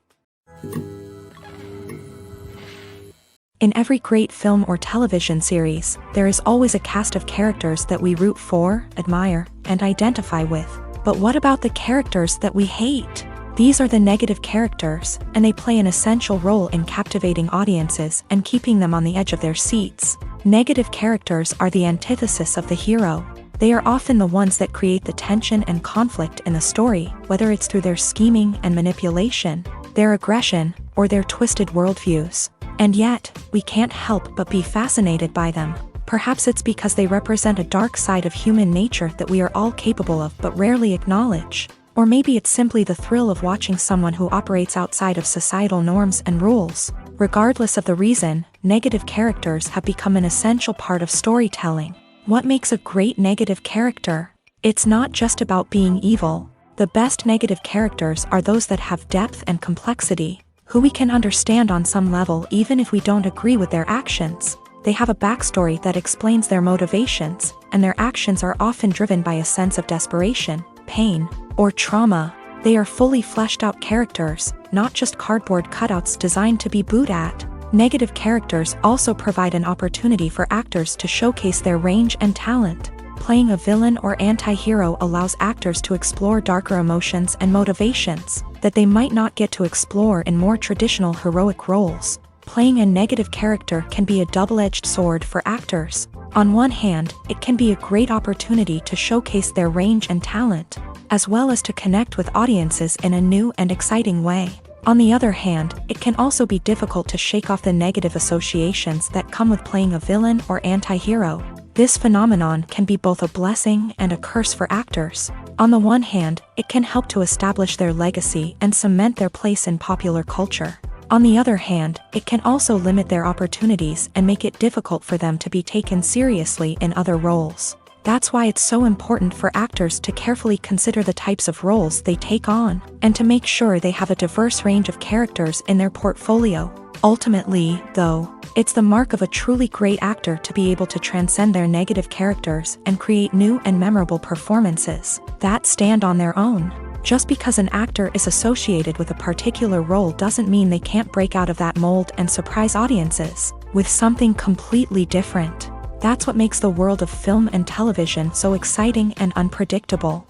In every great film or television series, there is always a cast of characters that we root for, admire, and identify with. But what about the characters that we hate? These are the negative characters, and they play an essential role in captivating audiences and keeping them on the edge of their seats. Negative characters are the antithesis of the hero. They are often the ones that create the tension and conflict in the story, whether it's through their scheming and manipulation, their aggression, or their twisted worldviews. And yet, we can't help but be fascinated by them. Perhaps it's because they represent a dark side of human nature that we are all capable of but rarely acknowledge. Or maybe it's simply the thrill of watching someone who operates outside of societal norms and rules. Regardless of the reason, negative characters have become an essential part of storytelling. What makes a great negative character? It's not just about being evil. The best negative characters are those that have depth and complexity, who we can understand on some level even if we don't agree with their actions. They have a backstory that explains their motivations, and their actions are often driven by a sense of desperation, pain, or trauma. They are fully fleshed out characters, not just cardboard cutouts designed to be booed at. Negative characters also provide an opportunity for actors to showcase their range and talent. Playing a villain or anti-hero allows actors to explore darker emotions and motivations that they might not get to explore in more traditional heroic roles. Playing a negative character can be a double-edged sword for actors. On one hand, it can be a great opportunity to showcase their range and talent, as well as to connect with audiences in a new and exciting way. On the other hand, it can also be difficult to shake off the negative associations that come with playing a villain or anti-hero. This phenomenon can be both a blessing and a curse for actors. On the one hand, it can help to establish their legacy and cement their place in popular culture. On the other hand, it can also limit their opportunities and make it difficult for them to be taken seriously in other roles. That's why it's so important for actors to carefully consider the types of roles they take on, and to make sure they have a diverse range of characters in their portfolio. Ultimately, though, it's the mark of a truly great actor to be able to transcend their negative characters and create new and memorable performances that stand on their own. Just because an actor is associated with a particular role doesn't mean they can't break out of that mold and surprise audiences with something completely different. That's what makes the world of film and television so exciting and unpredictable.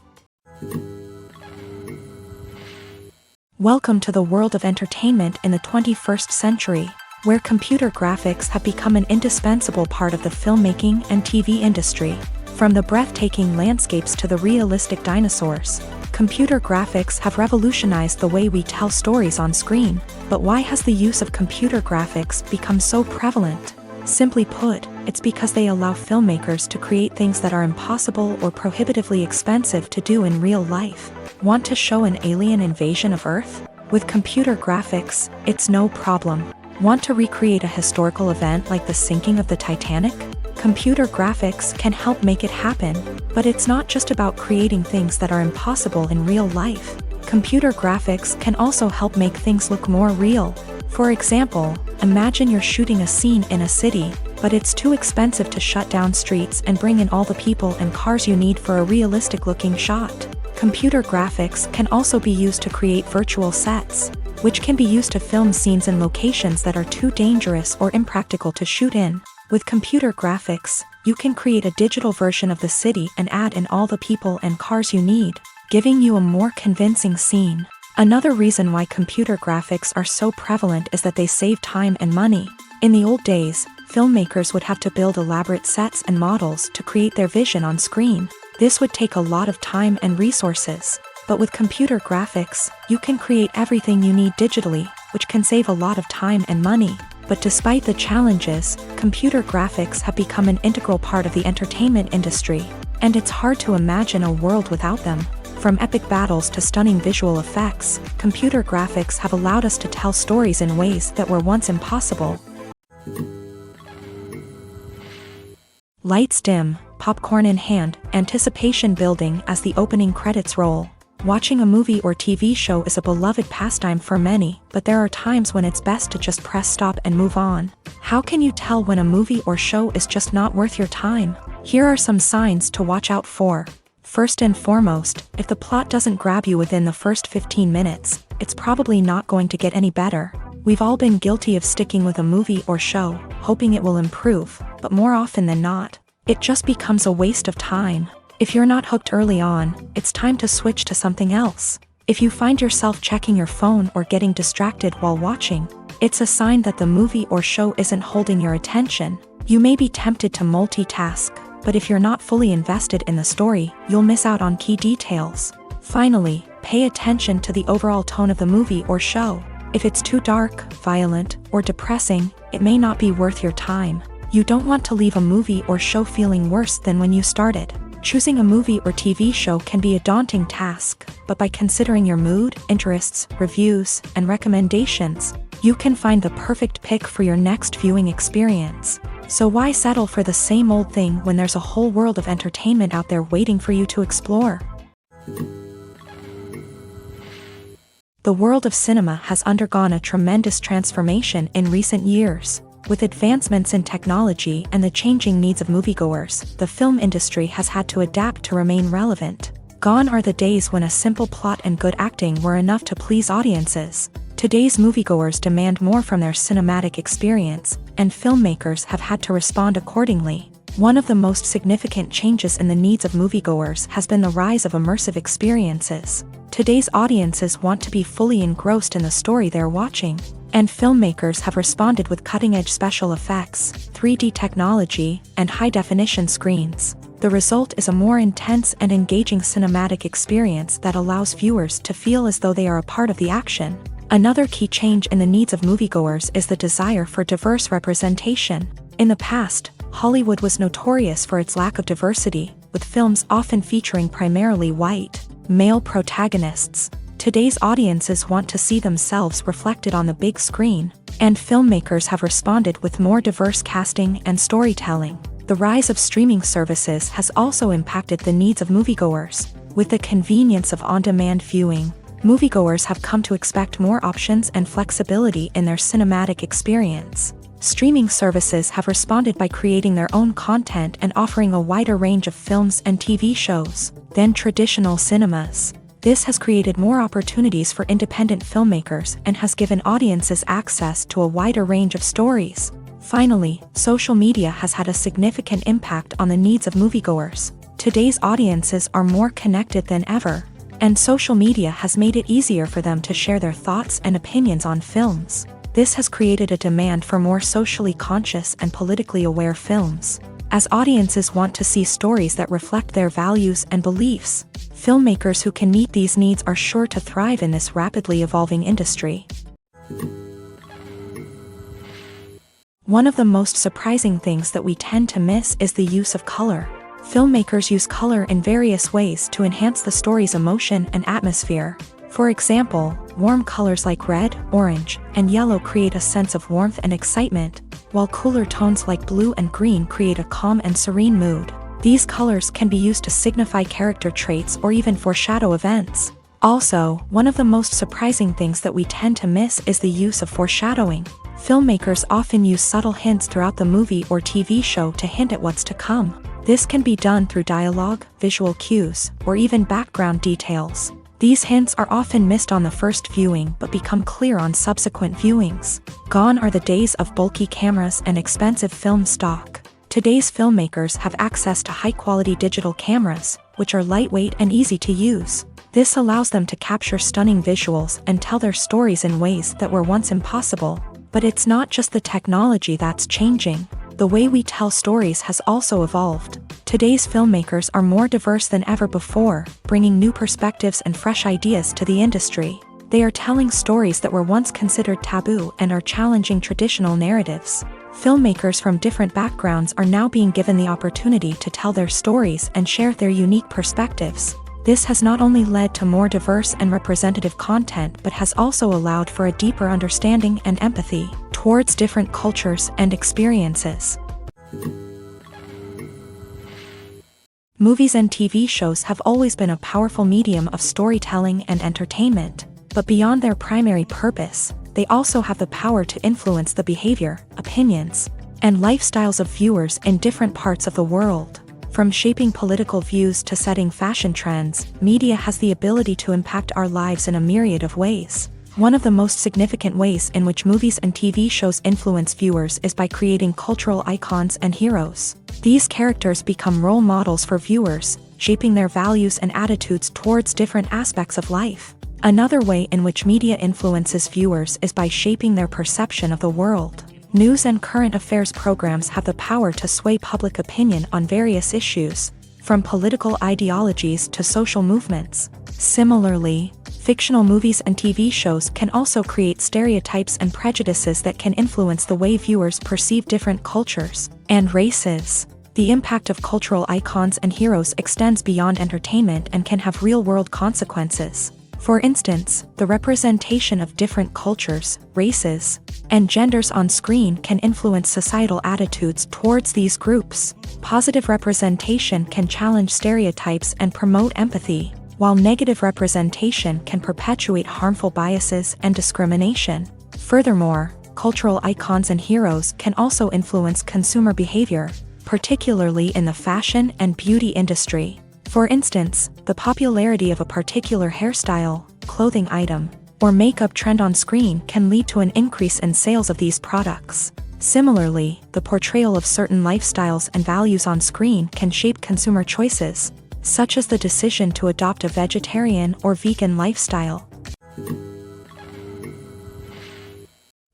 Welcome to the world of entertainment in the 21st century, where computer graphics have become an indispensable part of the filmmaking and TV industry. From the breathtaking landscapes to the realistic dinosaurs, computer graphics have revolutionized the way we tell stories on screen. But why has the use of computer graphics become so prevalent? Simply put, it's because they allow filmmakers to create things that are impossible or prohibitively expensive to do in real life. Want to show an alien invasion of Earth? With computer graphics, it's no problem. Want to recreate a historical event like the sinking of the Titanic? Computer graphics can help make it happen. But it's not just about creating things that are impossible in real life. Computer graphics can also help make things look more real. For example, imagine you're shooting a scene in a city, but it's too expensive to shut down streets and bring in all the people and cars you need for a realistic-looking shot. Computer graphics can also be used to create virtual sets, which can be used to film scenes in locations that are too dangerous or impractical to shoot in. With computer graphics, you can create a digital version of the city and add in all the people and cars you need, giving you a more convincing scene. Another reason why computer graphics are so prevalent is that they save time and money. In the old days, filmmakers would have to build elaborate sets and models to create their vision on screen. This would take a lot of time and resources. But with computer graphics, you can create everything you need digitally, which can save a lot of time and money. But despite the challenges, computer graphics have become an integral part of the entertainment industry, and it's hard to imagine a world without them. From epic battles to stunning visual effects, computer graphics have allowed us to tell stories in ways that were once impossible. Lights dim, popcorn in hand, anticipation building as the opening credits roll. Watching a movie or TV show is a beloved pastime for many, but there are times when it's best to just press stop and move on. How can you tell when a movie or show is just not worth your time? Here are some signs to watch out for. First and foremost, if the plot doesn't grab you within the first 15 minutes, it's probably not going to get any better. We've all been guilty of sticking with a movie or show, hoping it will improve, but more often than not, it just becomes a waste of time. If you're not hooked early on, it's time to switch to something else. If you find yourself checking your phone or getting distracted while watching, it's a sign that the movie or show isn't holding your attention. You may be tempted to multitask, but if you're not fully invested in the story, you'll miss out on key details. Finally, pay attention to the overall tone of the movie or show. If it's too dark, violent, or depressing, it may not be worth your time. You don't want to leave a movie or show feeling worse than when you started. Choosing a movie or TV show can be a daunting task, but by considering your mood, interests, reviews, and recommendations, you can find the perfect pick for your next viewing experience. So why settle for the same old thing when there's a whole world of entertainment out there waiting for you to explore? The world of cinema has undergone a tremendous transformation in recent years. With advancements in technology and the changing needs of moviegoers, the film industry has had to adapt to remain relevant. Gone are the days when a simple plot and good acting were enough to please audiences. Today's moviegoers demand more from their cinematic experience, and filmmakers have had to respond accordingly. One of the most significant changes in the needs of moviegoers has been the rise of immersive experiences. Today's audiences want to be fully engrossed in the story they're watching, and filmmakers have responded with cutting-edge special effects, 3D technology, and high-definition screens. The result is a more intense and engaging cinematic experience that allows viewers to feel as though they are a part of the action. Another key change in the needs of moviegoers is the desire for diverse representation. In the past, Hollywood was notorious for its lack of diversity, with films often featuring primarily white, male protagonists. Today's audiences want to see themselves reflected on the big screen, and filmmakers have responded with more diverse casting and storytelling. The rise of streaming services has also impacted the needs of moviegoers. With the convenience of on-demand viewing, moviegoers have come to expect more options and flexibility in their cinematic experience. Streaming services have responded by creating their own content and offering a wider range of films and TV shows than traditional cinemas. This has created more opportunities for independent filmmakers and has given audiences access to a wider range of stories. Finally, social media has had a significant impact on the needs of moviegoers. Today's audiences are more connected than ever, and social media has made it easier for them to share their thoughts and opinions on films. This has created a demand for more socially conscious and politically aware films. As audiences want to see stories that reflect their values and beliefs, filmmakers who can meet these needs are sure to thrive in this rapidly evolving industry. One of the most surprising things that we tend to miss is the use of color. Filmmakers use color in various ways to enhance the story's emotion and atmosphere. For example, warm colors like red, orange, and yellow create a sense of warmth and excitement, while cooler tones like blue and green create a calm and serene mood. These colors can be used to signify character traits or even foreshadow events. Also, one of the most surprising things that we tend to miss is the use of foreshadowing. Filmmakers often use subtle hints throughout the movie or TV show to hint at what's to come. This can be done through dialogue, visual cues, or even background details. These hints are often missed on the first viewing but become clear on subsequent viewings. Gone are the days of bulky cameras and expensive film stock. Today's filmmakers have access to high-quality digital cameras, which are lightweight and easy to use. This allows them to capture stunning visuals and tell their stories in ways that were once impossible. But it's not just the technology that's changing. The way we tell stories has also evolved. Today's filmmakers are more diverse than ever before, bringing new perspectives and fresh ideas to the industry. They are telling stories that were once considered taboo and are challenging traditional narratives. Filmmakers from different backgrounds are now being given the opportunity to tell their stories and share their unique perspectives. This has not only led to more diverse and representative content but has also allowed for a deeper understanding and empathy towards different cultures and experiences. Movies and TV shows have always been a powerful medium of storytelling and entertainment, but beyond their primary purpose, they also have the power to influence the behavior, opinions, and lifestyles of viewers in different parts of the world. From shaping political views to setting fashion trends, media has the ability to impact our lives in a myriad of ways. One of the most significant ways in which movies and TV shows influence viewers is by creating cultural icons and heroes. These characters become role models for viewers, shaping their values and attitudes towards different aspects of life. Another way in which media influences viewers is by shaping their perception of the world. News and current affairs programs have the power to sway public opinion on various issues, from political ideologies to social movements. Similarly, fictional movies and TV shows can also create stereotypes and prejudices that can influence the way viewers perceive different cultures and races. The impact of cultural icons and heroes extends beyond entertainment and can have real-world consequences. For instance, the representation of different cultures, races, and genders on screen can influence societal attitudes towards these groups. Positive representation can challenge stereotypes and promote empathy, while negative representation can perpetuate harmful biases and discrimination. Furthermore, cultural icons and heroes can also influence consumer behavior, particularly in the fashion and beauty industry. For instance, the popularity of a particular hairstyle, clothing item, or makeup trend on screen can lead to an increase in sales of these products. Similarly, the portrayal of certain lifestyles and values on screen can shape consumer choices, such as the decision to adopt a vegetarian or vegan lifestyle.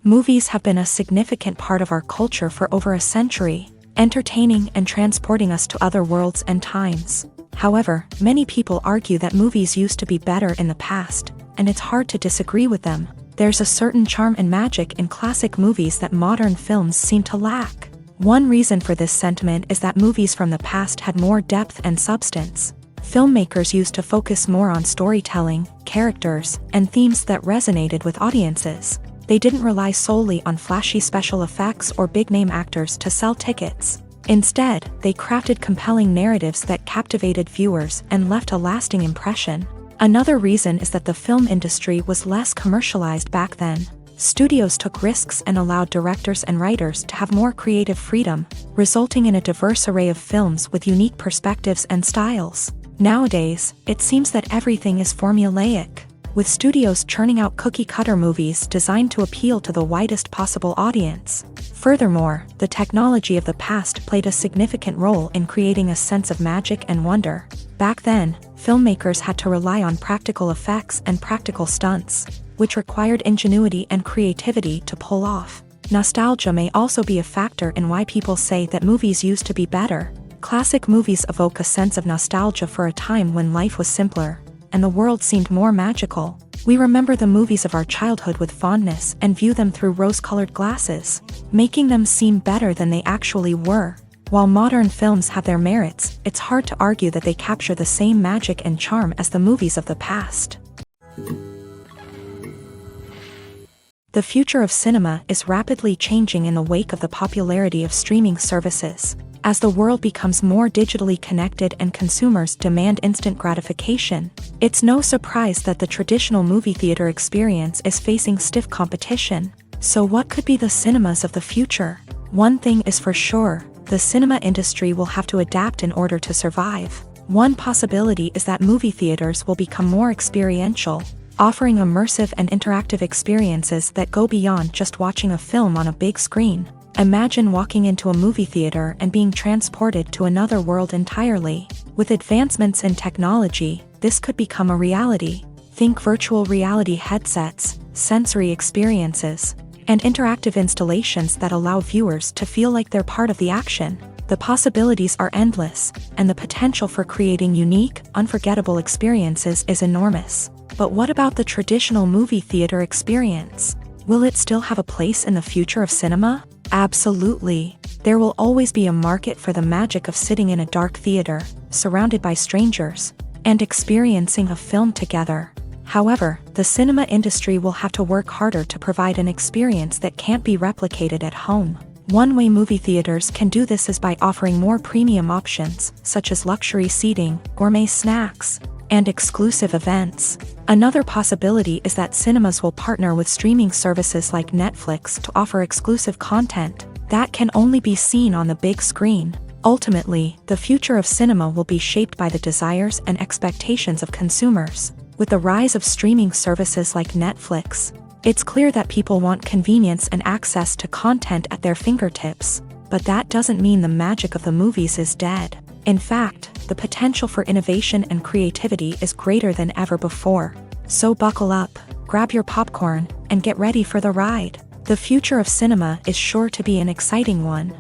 Movies have been a significant part of our culture for over a century, entertaining and transporting us to other worlds and times. However, many people argue that movies used to be better in the past, and it's hard to disagree with them. There's a certain charm and magic in classic movies that modern films seem to lack. One reason for this sentiment is that movies from the past had more depth and substance. Filmmakers used to focus more on storytelling, characters, and themes that resonated with audiences. They didn't rely solely on flashy special effects or big-name actors to sell tickets. Instead, they crafted compelling narratives that captivated viewers and left a lasting impression. Another reason is that the film industry was less commercialized back then. Studios took risks and allowed directors and writers to have more creative freedom, resulting in a diverse array of films with unique perspectives and styles. Nowadays, it seems that everything is formulaic, with studios churning out cookie-cutter movies designed to appeal to the widest possible audience. Furthermore, the technology of the past played a significant role in creating a sense of magic and wonder. Back then, filmmakers had to rely on practical effects and practical stunts, which required ingenuity and creativity to pull off. Nostalgia may also be a factor in why people say that movies used to be better. Classic movies evoke a sense of nostalgia for a time when life was simpler, and the world seemed more magical. We remember the movies of our childhood with fondness and view them through rose-colored glasses, making them seem better than they actually were. While modern films have their merits, it's hard to argue that they capture the same magic and charm as the movies of the past. The future of cinema is rapidly changing in the wake of the popularity of streaming services. As the world becomes more digitally connected and consumers demand instant gratification, it's no surprise that the traditional movie theater experience is facing stiff competition. So what could be the cinemas of the future? One thing is for sure, the cinema industry will have to adapt in order to survive. One possibility is that movie theaters will become more experiential, offering immersive and interactive experiences that go beyond just watching a film on a big screen. Imagine walking into a movie theater and being transported to another world entirely. With advancements in technology, this could become a reality. Think virtual reality headsets, sensory experiences, and interactive installations that allow viewers to feel like they're part of the action. The possibilities are endless, and the potential for creating unique, unforgettable experiences is enormous. But what about the traditional movie theater experience? Will it still have a place in the future of cinema? Absolutely. There will always be a market for the magic of sitting in a dark theater, surrounded by strangers, and experiencing a film together. However, the cinema industry will have to work harder to provide an experience that can't be replicated at home. One way movie theaters can do this is by offering more premium options, such as luxury seating, gourmet snacks, and exclusive events. Another possibility is that cinemas will partner with streaming services like Netflix to offer exclusive content that can only be seen on the big screen. Ultimately, the future of cinema will be shaped by the desires and expectations of consumers. With the rise of streaming services like Netflix, it's clear that people want convenience and access to content at their fingertips. But that doesn't mean the magic of the movies is dead. In fact, the potential for innovation and creativity is greater than ever before. So buckle up, grab your popcorn, and get ready for the ride. The future of cinema is sure to be an exciting one.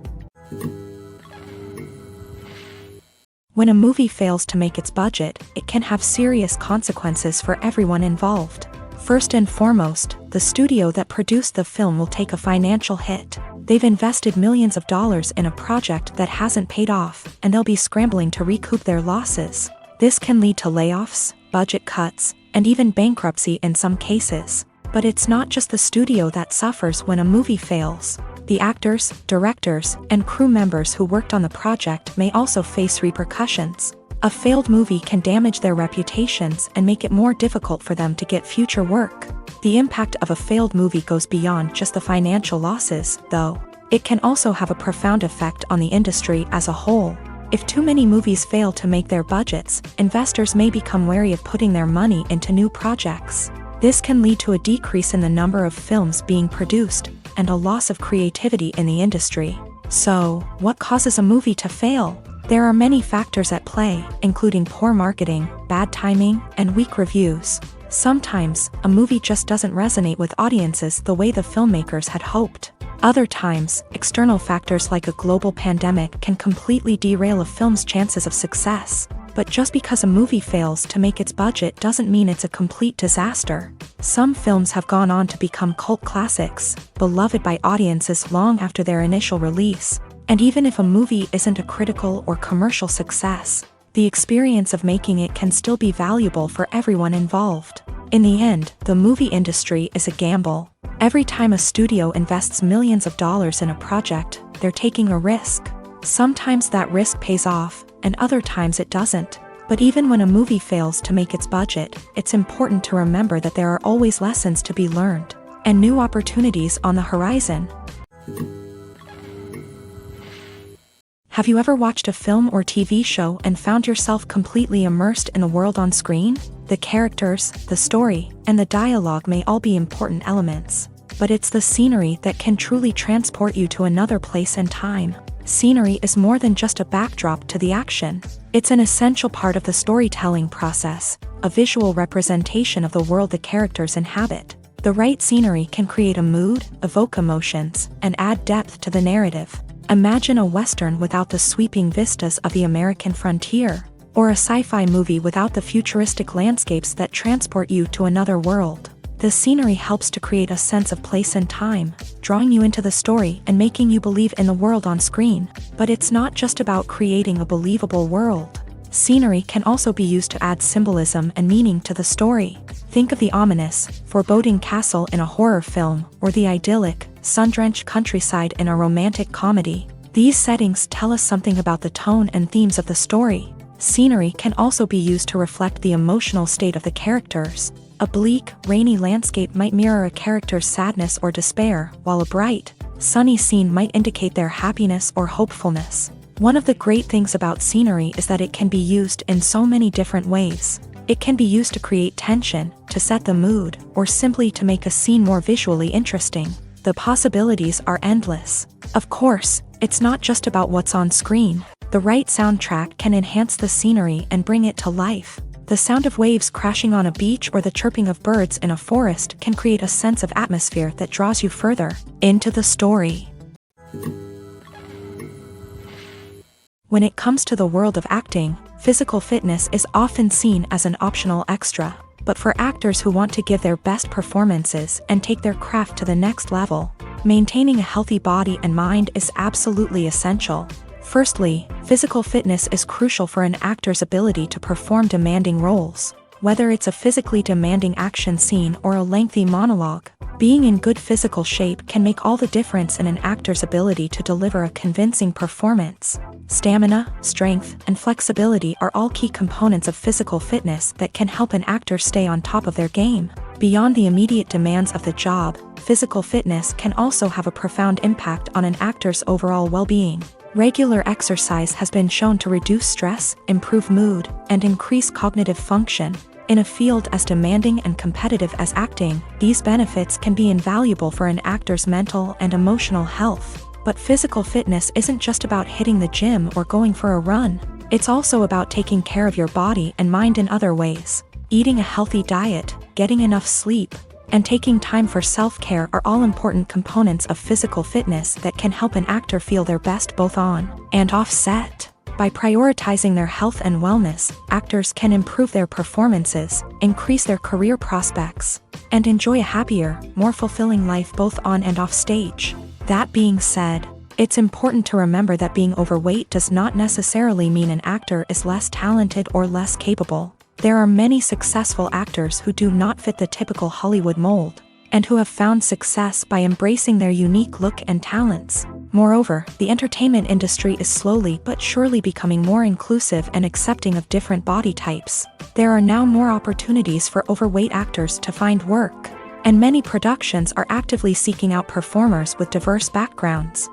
When a movie fails to make its budget, it can have serious consequences for everyone involved. First and foremost, the studio that produced the film will take a financial hit. They've invested millions of dollars in a project that hasn't paid off, and they'll be scrambling to recoup their losses. This can lead to layoffs, budget cuts, and even bankruptcy in some cases. But it's not just the studio that suffers when a movie fails. The actors, directors, and crew members who worked on the project may also face repercussions. A failed movie can damage their reputations and make it more difficult for them to get future work. The impact of a failed movie goes beyond just the financial losses, though. It can also have a profound effect on the industry as a whole. If too many movies fail to make their budgets, investors may become wary of putting their money into new projects. This can lead to a decrease in the number of films being produced, and a loss of creativity in the industry. So, what causes a movie to fail? There are many factors at play, including poor marketing, bad timing, and weak reviews. Sometimes, a movie just doesn't resonate with audiences the way the filmmakers had hoped. Other times, external factors like a global pandemic can completely derail a film's chances of success. But just because a movie fails to make its budget doesn't mean it's a complete disaster. Some films have gone on to become cult classics, beloved by audiences long after their initial release. And even if a movie isn't a critical or commercial success, the experience of making it can still be valuable for everyone involved. In the end, the movie industry is a gamble. Every time a studio invests millions of dollars in a project, they're taking a risk. Sometimes that risk pays off, and other times it doesn't. But even when a movie fails to make its budget, it's important to remember that there are always lessons to be learned, and new opportunities on the horizon. Have you ever watched a film or TV show and found yourself completely immersed in the world on screen? The characters, the story, and the dialogue may all be important elements, but it's the scenery that can truly transport you to another place and time. Scenery is more than just a backdrop to the action. It's an essential part of the storytelling process, a visual representation of the world the characters inhabit. The right scenery can create a mood, evoke emotions, and add depth to the narrative. Imagine a Western without the sweeping vistas of the American frontier, or a sci-fi movie without the futuristic landscapes that transport you to another world. The scenery helps to create a sense of place and time, drawing you into the story and making you believe in the world on screen. But it's not just about creating a believable world. Scenery can also be used to add symbolism and meaning to the story. Think of the ominous, foreboding castle in a horror film, or the idyllic, sun-drenched countryside in a romantic comedy. These settings tell us something about the tone and themes of the story. Scenery can also be used to reflect the emotional state of the characters. A bleak, rainy landscape might mirror a character's sadness or despair, while a bright, sunny scene might indicate their happiness or hopefulness. One of the great things about scenery is that it can be used in so many different ways. It can be used to create tension, to set the mood, or simply to make a scene more visually interesting. The possibilities are endless. Of course, it's not just about what's on screen. The right soundtrack can enhance the scenery and bring it to life. The sound of waves crashing on a beach or the chirping of birds in a forest can create a sense of atmosphere that draws you further into the story. When it comes to the world of acting, physical fitness is often seen as an optional extra. But for actors who want to give their best performances and take their craft to the next level, maintaining a healthy body and mind is absolutely essential. Firstly, physical fitness is crucial for an actor's ability to perform demanding roles. Whether it's a physically demanding action scene or a lengthy monologue, being in good physical shape can make all the difference in an actor's ability to deliver a convincing performance. Stamina, strength, and flexibility are all key components of physical fitness that can help an actor stay on top of their game. Beyond the immediate demands of the job, physical fitness can also have a profound impact on an actor's overall well-being. Regular exercise has been shown to reduce stress, improve mood, and increase cognitive function. In a field as demanding and competitive as acting, these benefits can be invaluable for an actor's mental and emotional health. But physical fitness isn't just about hitting the gym or going for a run. It's also about taking care of your body and mind in other ways. Eating a healthy diet, getting enough sleep, and taking time for self-care are all important components of physical fitness that can help an actor feel their best both on and off set. By prioritizing their health and wellness, actors can improve their performances, increase their career prospects, and enjoy a happier, more fulfilling life both on and off stage. That being said, it's important to remember that being overweight does not necessarily mean an actor is less talented or less capable. There are many successful actors who do not fit the typical Hollywood mold, and who have found success by embracing their unique look and talents. Moreover, the entertainment industry is slowly but surely becoming more inclusive and accepting of different body types. There are now more opportunities for overweight actors to find work, and many productions are actively seeking out performers with diverse backgrounds.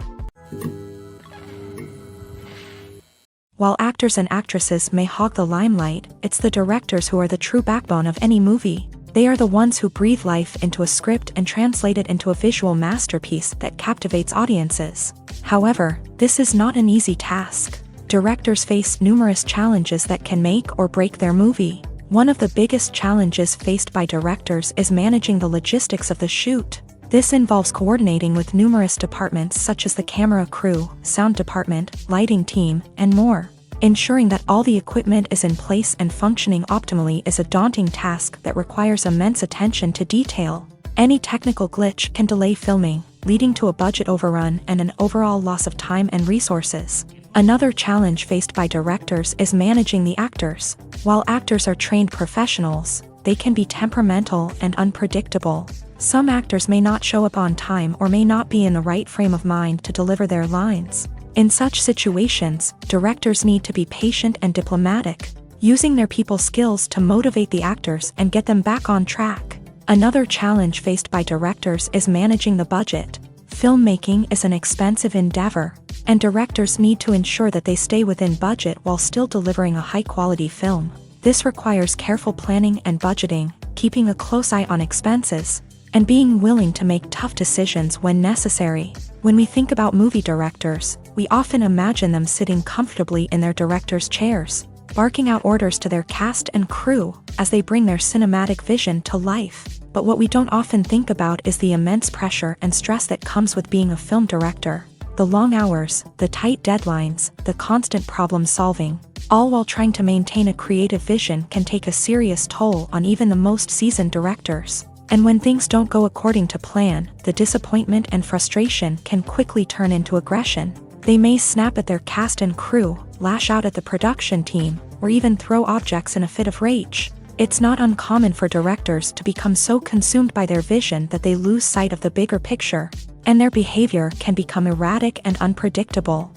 While actors and actresses may hog the limelight, it's the directors who are the true backbone of any movie. They are the ones who breathe life into a script and translate it into a visual masterpiece that captivates audiences. However, this is not an easy task. Directors face numerous challenges that can make or break their movie. One of the biggest challenges faced by directors is managing the logistics of the shoot. This involves coordinating with numerous departments such as the camera crew, sound department, lighting team, and more. Ensuring that all the equipment is in place and functioning optimally is a daunting task that requires immense attention to detail. Any technical glitch can delay filming, leading to a budget overrun and an overall loss of time and resources. Another challenge faced by directors is managing the actors. While actors are trained professionals, they can be temperamental and unpredictable. Some actors may not show up on time or may not be in the right frame of mind to deliver their lines. In such situations, directors need to be patient and diplomatic, using their people skills to motivate the actors and get them back on track. Another challenge faced by directors is managing the budget. Filmmaking is an expensive endeavor, and directors need to ensure that they stay within budget while still delivering a high-quality film. This requires careful planning and budgeting, keeping a close eye on expenses, and being willing to make tough decisions when necessary. When we think about movie directors, we often imagine them sitting comfortably in their director's chairs, barking out orders to their cast and crew as they bring their cinematic vision to life. But what we don't often think about is the immense pressure and stress that comes with being a film director. The long hours, the tight deadlines, the constant problem solving, all while trying to maintain a creative vision can take a serious toll on even the most seasoned directors. And when things don't go according to plan, the disappointment and frustration can quickly turn into aggression. They may snap at their cast and crew, lash out at the production team, or even throw objects in a fit of rage. It's not uncommon for directors to become so consumed by their vision that they lose sight of the bigger picture, and their behavior can become erratic and unpredictable.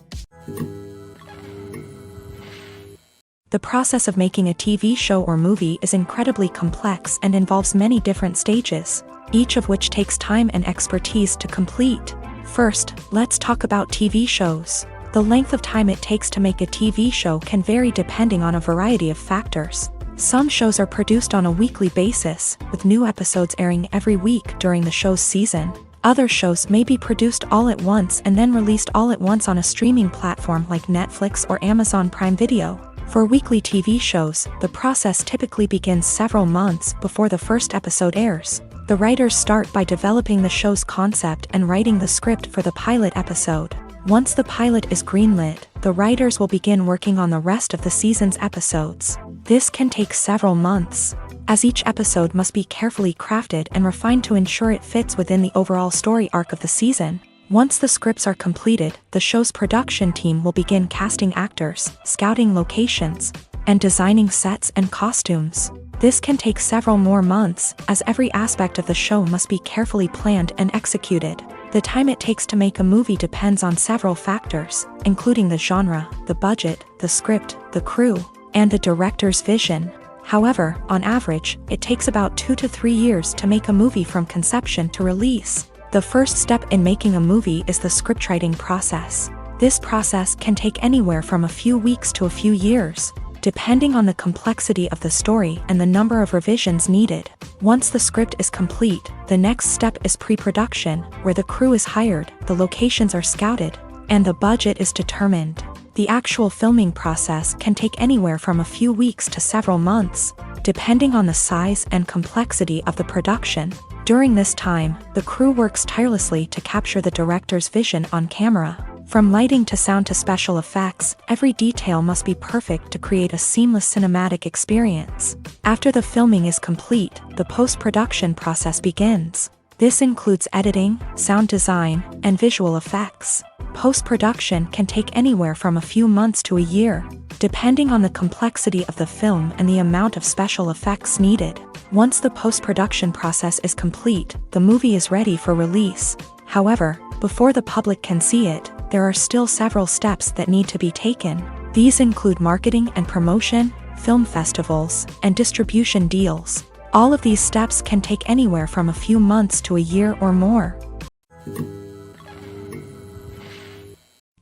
The process of making a TV show or movie is incredibly complex and involves many different stages, each of which takes time and expertise to complete. First, let's talk about TV shows. The length of time it takes to make a TV show can vary depending on a variety of factors. Some shows are produced on a weekly basis, with new episodes airing every week during the show's season. Other shows may be produced all at once and then released all at once on a streaming platform like Netflix or Amazon Prime Video. For weekly TV shows, the process typically begins several months before the first episode airs. The writers start by developing the show's concept and writing the script for the pilot episode. Once the pilot is greenlit, the writers will begin working on the rest of the season's episodes. This can take several months, as each episode must be carefully crafted and refined to ensure it fits within the overall story arc of the season. Once the scripts are completed, the show's production team will begin casting actors, scouting locations, and designing sets and costumes. This can take several more months, as every aspect of the show must be carefully planned and executed. The time it takes to make a movie depends on several factors, including the genre, the budget, the script, the crew, and the director's vision. However, on average, it takes about 2 to 3 years to make a movie from conception to release. The first step in making a movie is the scriptwriting process. This process can take anywhere from a few weeks to a few years, depending on the complexity of the story and the number of revisions needed. Once the script is complete, the next step is pre-production, where the crew is hired, the locations are scouted, and the budget is determined. The actual filming process can take anywhere from a few weeks to several months, depending on the size and complexity of the production. During this time, the crew works tirelessly to capture the director's vision on camera. From lighting to sound to special effects, every detail must be perfect to create a seamless cinematic experience. After the filming is complete, the post-production process begins. This includes editing, sound design, and visual effects. Post-production can take anywhere from a few months to a year, depending on the complexity of the film and the amount of special effects needed. Once the post-production process is complete, the movie is ready for release. However, before the public can see it, there are still several steps that need to be taken. These include marketing and promotion, film festivals, and distribution deals. All of these steps can take anywhere from a few months to a year or more.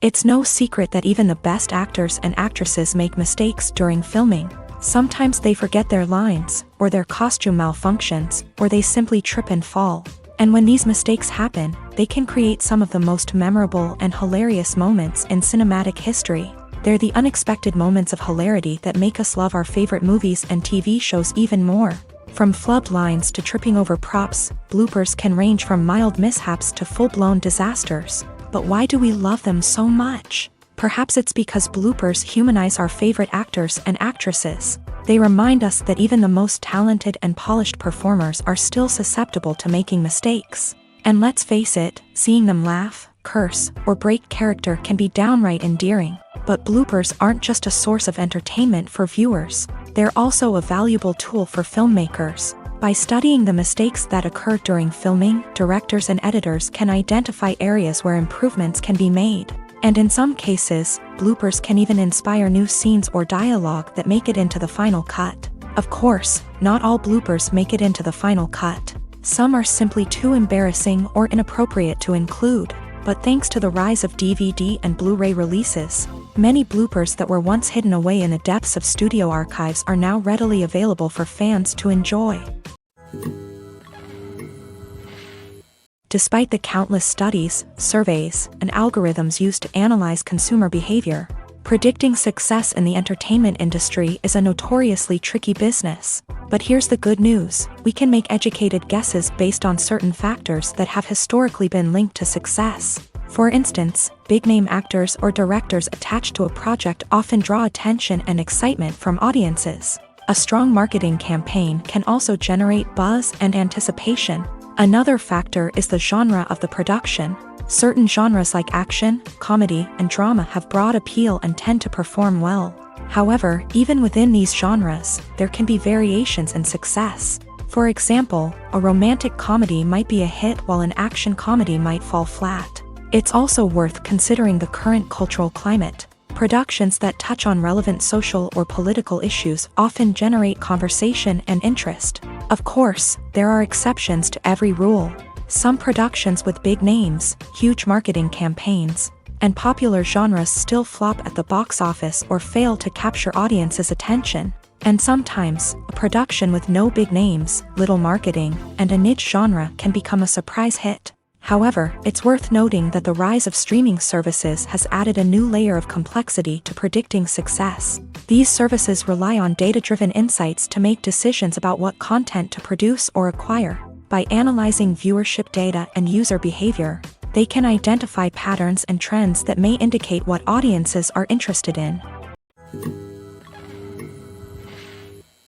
It's no secret that even the best actors and actresses make mistakes during filming. Sometimes they forget their lines, or their costume malfunctions, or they simply trip and fall. And when these mistakes happen, they can create some of the most memorable and hilarious moments in cinematic history. They're the unexpected moments of hilarity that make us love our favorite movies and TV shows even more. From flubbed lines to tripping over props, bloopers can range from mild mishaps to full-blown disasters. But why do we love them so much? Perhaps it's because bloopers humanize our favorite actors and actresses. They remind us that even the most talented and polished performers are still susceptible to making mistakes. And let's face it, seeing them laugh, curse, or break character can be downright endearing. But bloopers aren't just a source of entertainment for viewers. They're also a valuable tool for filmmakers. By studying the mistakes that occur during filming, directors and editors can identify areas where improvements can be made. And in some cases, bloopers can even inspire new scenes or dialogue that make it into the final cut. Of course, not all bloopers make it into the final cut. Some are simply too embarrassing or inappropriate to include. But thanks to the rise of DVD and Blu-ray releases, many bloopers that were once hidden away in the depths of studio archives are now readily available for fans to enjoy. Despite the countless studies, surveys, and algorithms used to analyze consumer behavior, predicting success in the entertainment industry is a notoriously tricky business. But here's the good news: we can make educated guesses based on certain factors that have historically been linked to success. For instance, big-name actors or directors attached to a project often draw attention and excitement from audiences. A strong marketing campaign can also generate buzz and anticipation. Another factor is the genre of the production. Certain genres like action, comedy, and drama have broad appeal and tend to perform well. However, even within these genres, there can be variations in success. For example, a romantic comedy might be a hit while an action comedy might fall flat. It's also worth considering the current cultural climate. Productions that touch on relevant social or political issues often generate conversation and interest. Of course, there are exceptions to every rule. Some productions with big names, huge marketing campaigns, and popular genres still flop at the box office or fail to capture audiences' attention. And sometimes, a production with no big names, little marketing, and a niche genre can become a surprise hit. However, it's worth noting that the rise of streaming services has added a new layer of complexity to predicting success. These services rely on data-driven insights to make decisions about what content to produce or acquire. By analyzing viewership data and user behavior, They can identify patterns and trends that may indicate what audiences are interested in.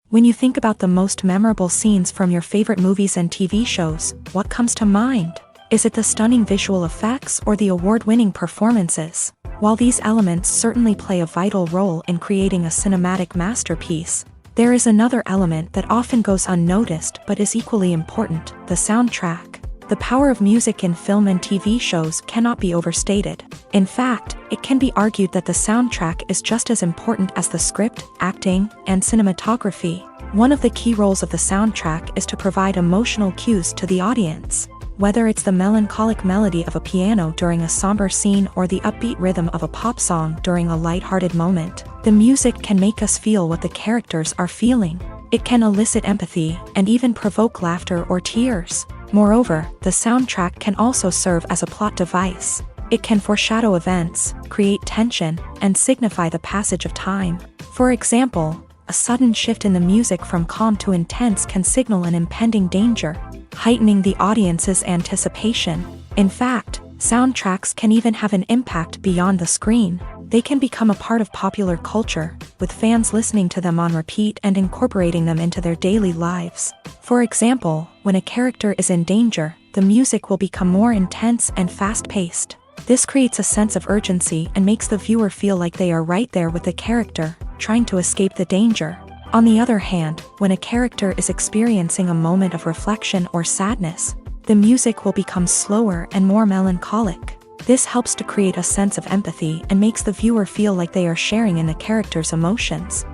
When you think about the most memorable scenes from your favorite movies and TV shows, what comes to mind? Is it the stunning visual effects or the award-winning performances? While these elements certainly play a vital role in creating a cinematic masterpiece, there is another element that often goes unnoticed but is equally important: the soundtrack. The power of music in film and TV shows cannot be overstated. In fact, it can be argued that the soundtrack is just as important as the script, acting, and cinematography. One of the key roles of the soundtrack is to provide emotional cues to the audience. Whether it's the melancholic melody of a piano during a somber scene or the upbeat rhythm of a pop song during a light-hearted moment, the music can make us feel what the characters are feeling. It can elicit empathy and even provoke laughter or tears. Moreover, the soundtrack can also serve as a plot device. It can foreshadow events, create tension, and signify the passage of time. For example, a sudden shift in the music from calm to intense can signal an impending danger, heightening the audience's anticipation. In fact, soundtracks can even have an impact beyond the screen. They can become a part of popular culture, with fans listening to them on repeat and incorporating them into their daily lives. For example, when a character is in danger, the music will become more intense and fast-paced. This creates a sense of urgency and makes the viewer feel like they are right there with the character, trying to escape the danger. On the other hand, when a character is experiencing a moment of reflection or sadness, the music will become slower and more melancholic. This helps to create a sense of empathy and makes the viewer feel like they are sharing in the character's emotions.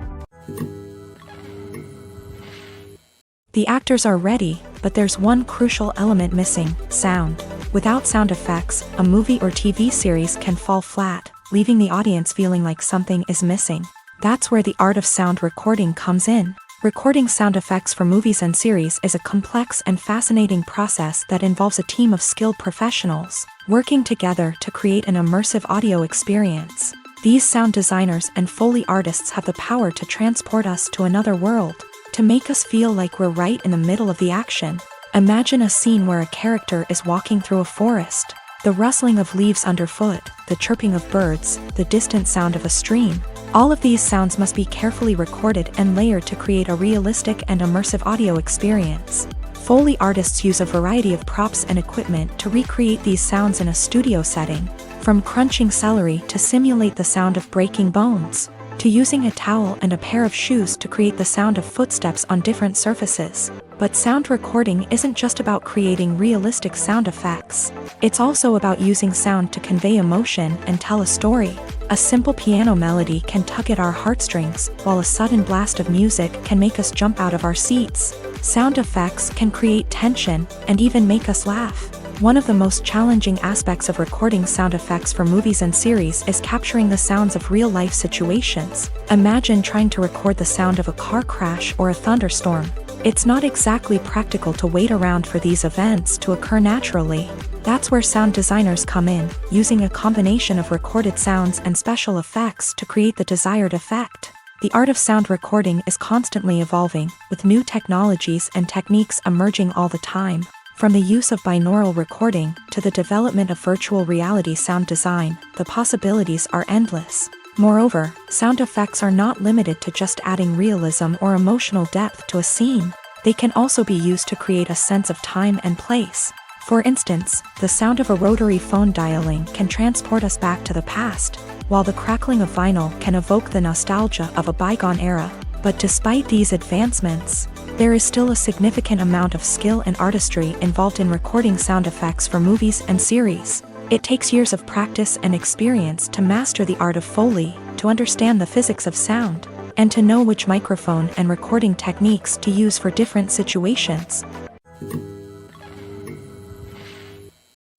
The actors are ready, but there's one crucial element missing: sound. Without sound effects, a movie or TV series can fall flat, leaving the audience feeling like something is missing. That's where the art of sound recording comes in. Recording sound effects for movies and series is a complex and fascinating process that involves a team of skilled professionals working together to create an immersive audio experience. These sound designers and Foley artists have the power to transport us to another world, to make us feel like we're right in the middle of the action. Imagine a scene where a character is walking through a forest. The rustling of leaves underfoot, the chirping of birds, the distant sound of a stream. All of these sounds must be carefully recorded and layered to create a realistic and immersive audio experience. Foley artists use a variety of props and equipment to recreate these sounds in a studio setting, from crunching celery to simulate the sound of breaking bones, to using a towel and a pair of shoes to create the sound of footsteps on different surfaces. But sound recording isn't just about creating realistic sound effects. It's also about using sound to convey emotion and tell a story. A simple piano melody can tug at our heartstrings, while a sudden blast of music can make us jump out of our seats. Sound effects can create tension and even make us laugh. One of the most challenging aspects of recording sound effects for movies and series is capturing the sounds of real-life situations. Imagine trying to record the sound of a car crash or a thunderstorm. It's not exactly practical to wait around for these events to occur naturally. That's where sound designers come in, using a combination of recorded sounds and special effects to create the desired effect. The art of sound recording is constantly evolving, with new technologies and techniques emerging all the time. From the use of binaural recording to the development of virtual reality sound design, the possibilities are endless. Moreover, sound effects are not limited to just adding realism or emotional depth to a scene. They can also be used to create a sense of time and place. For instance, the sound of a rotary phone dialing can transport us back to the past, while the crackling of vinyl can evoke the nostalgia of a bygone era. But despite these advancements, there is still a significant amount of skill and artistry involved in recording sound effects for movies and series. It takes years of practice and experience to master the art of Foley, to understand the physics of sound, and to know which microphone and recording techniques to use for different situations.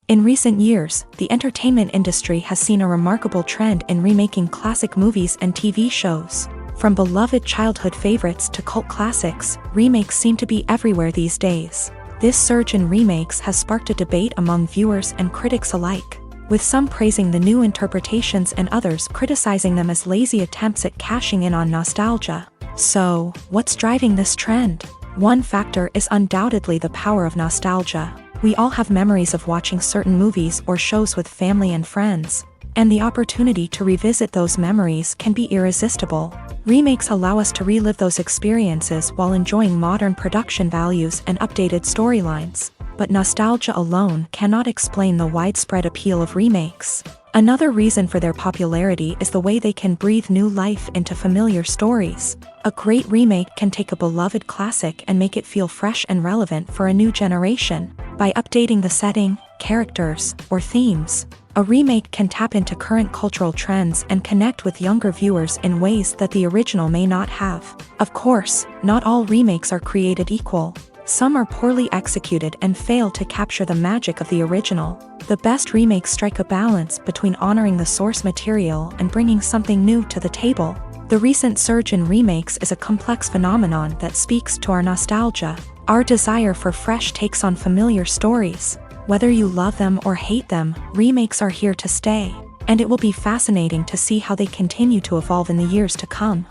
In recent years, the entertainment industry has seen a remarkable trend in remaking classic movies and TV shows. From beloved childhood favorites to cult classics, remakes seem to be everywhere these days. This surge in remakes has sparked a debate among viewers and critics alike, with some praising the new interpretations and others criticizing them as lazy attempts at cashing in on nostalgia. So, what's driving this trend? One factor is undoubtedly the power of nostalgia. We all have memories of watching certain movies or shows with family and friends, and the opportunity to revisit those memories can be irresistible. Remakes allow us to relive those experiences while enjoying modern production values and updated storylines. But nostalgia alone cannot explain the widespread appeal of remakes. Another reason for their popularity is the way they can breathe new life into familiar stories. A great remake can take a beloved classic and make it feel fresh and relevant for a new generation. By updating the setting, characters, or themes, a remake can tap into current cultural trends and connect with younger viewers in ways that the original may not have. Of course, not all remakes are created equal. Some are poorly executed and fail to capture the magic of the original. The best remakes strike a balance between honoring the source material and bringing something new to the table. The recent surge in remakes is a complex phenomenon that speaks to our nostalgia, our desire for fresh takes on familiar stories. Whether you love them or hate them, remakes are here to stay, and it will be fascinating to see how they continue to evolve in the years to come.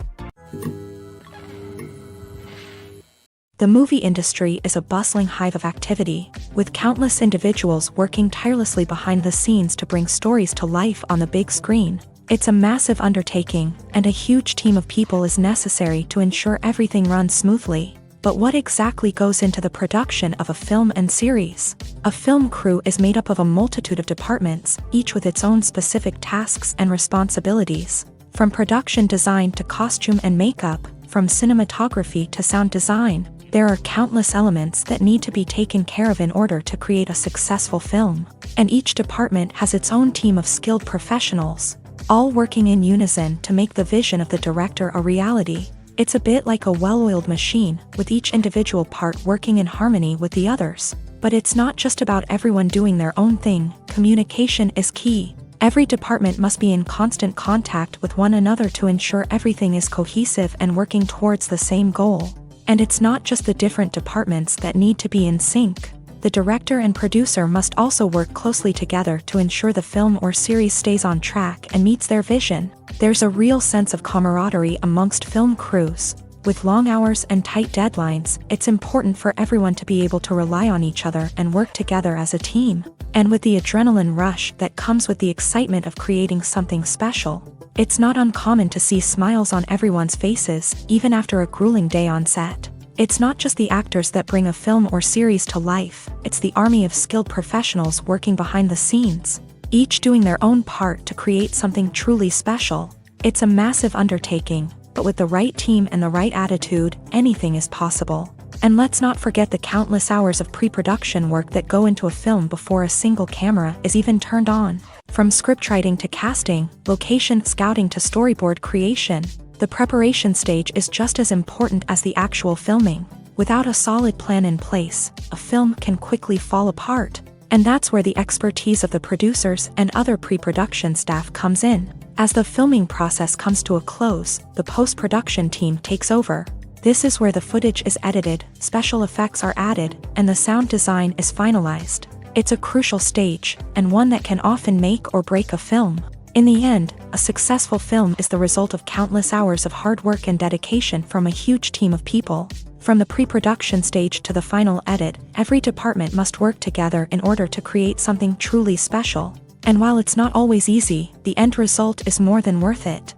The movie industry is a bustling hive of activity, with countless individuals working tirelessly behind the scenes to bring stories to life on the big screen. It's a massive undertaking, and a huge team of people is necessary to ensure everything runs smoothly. But what exactly goes into the production of a film and series? A film crew is made up of a multitude of departments, each with its own specific tasks and responsibilities. From production design to costume and makeup, from cinematography to sound design, there are countless elements that need to be taken care of in order to create a successful film. And each department has its own team of skilled professionals, all working in unison to make the vision of the director a reality. It's a bit like a well-oiled machine, with each individual part working in harmony with the others. But it's not just about everyone doing their own thing. Communication is key. Every department must be in constant contact with one another to ensure everything is cohesive and working towards the same goal. And it's not just the different departments that need to be in sync. The director and producer must also work closely together to ensure the film or series stays on track and meets their vision. There's a real sense of camaraderie amongst film crews. With long hours and tight deadlines, it's important for everyone to be able to rely on each other and work together as a team. And with the adrenaline rush that comes with the excitement of creating something special, it's not uncommon to see smiles on everyone's faces, even after a grueling day on set. It's not just the actors that bring a film or series to life, it's the army of skilled professionals working behind the scenes, each doing their own part to create something truly special. It's a massive undertaking, but with the right team and the right attitude, anything is possible. And let's not forget the countless hours of pre-production work that go into a film before a single camera is even turned on. From scriptwriting to casting, location scouting to storyboard creation, the preparation stage is just as important as the actual filming. Without a solid plan in place, a film can quickly fall apart. And that's where the expertise of the producers and other pre-production staff comes in. As the filming process comes to a close, the post-production team takes over. This is where the footage is edited, special effects are added, and the sound design is finalized. It's a crucial stage, and one that can often make or break a film. In the end, a successful film is the result of countless hours of hard work and dedication from a huge team of people. From the pre-production stage to the final edit, every department must work together in order to create something truly special. And while it's not always easy, the end result is more than worth it.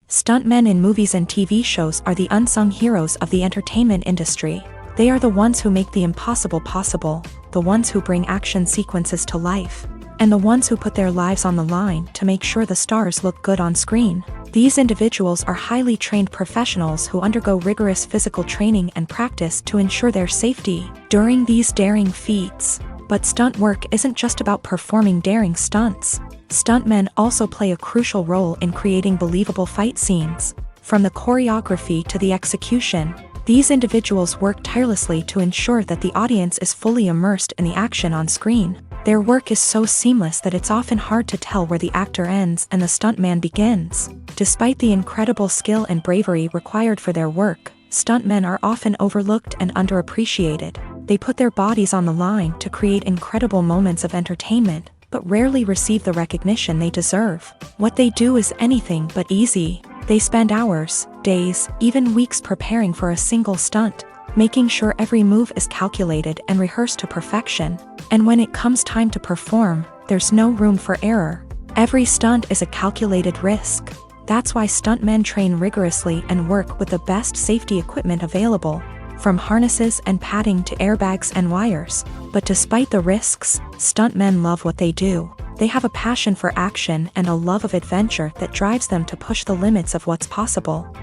Stuntmen in movies and TV shows are the unsung heroes of the entertainment industry. They are the ones who make the impossible possible, the ones who bring action sequences to life, and the ones who put their lives on the line to make sure the stars look good on screen. These individuals are highly trained professionals who undergo rigorous physical training and practice to ensure their safety during these daring feats. But stunt work isn't just about performing daring stunts. Stuntmen also play a crucial role in creating believable fight scenes. From the choreography to the execution, these individuals work tirelessly to ensure that the audience is fully immersed in the action on screen. Their work is so seamless that it's often hard to tell where the actor ends and the stuntman begins. Despite the incredible skill and bravery required for their work, stuntmen are often overlooked and underappreciated. They put their bodies on the line to create incredible moments of entertainment, but rarely receive the recognition they deserve. What they do is anything but easy. They spend hours, days, even weeks preparing for a single stunt. making sure every move is calculated and rehearsed to perfection. And when it comes time to perform, there's no room for error. Every stunt is a calculated risk. That's why stuntmen train rigorously and work with the best safety equipment available, from harnesses and padding to airbags and wires. But despite the risks, stuntmen love what they do. They have a passion for action and a love of adventure that drives them to push the limits of what's possible.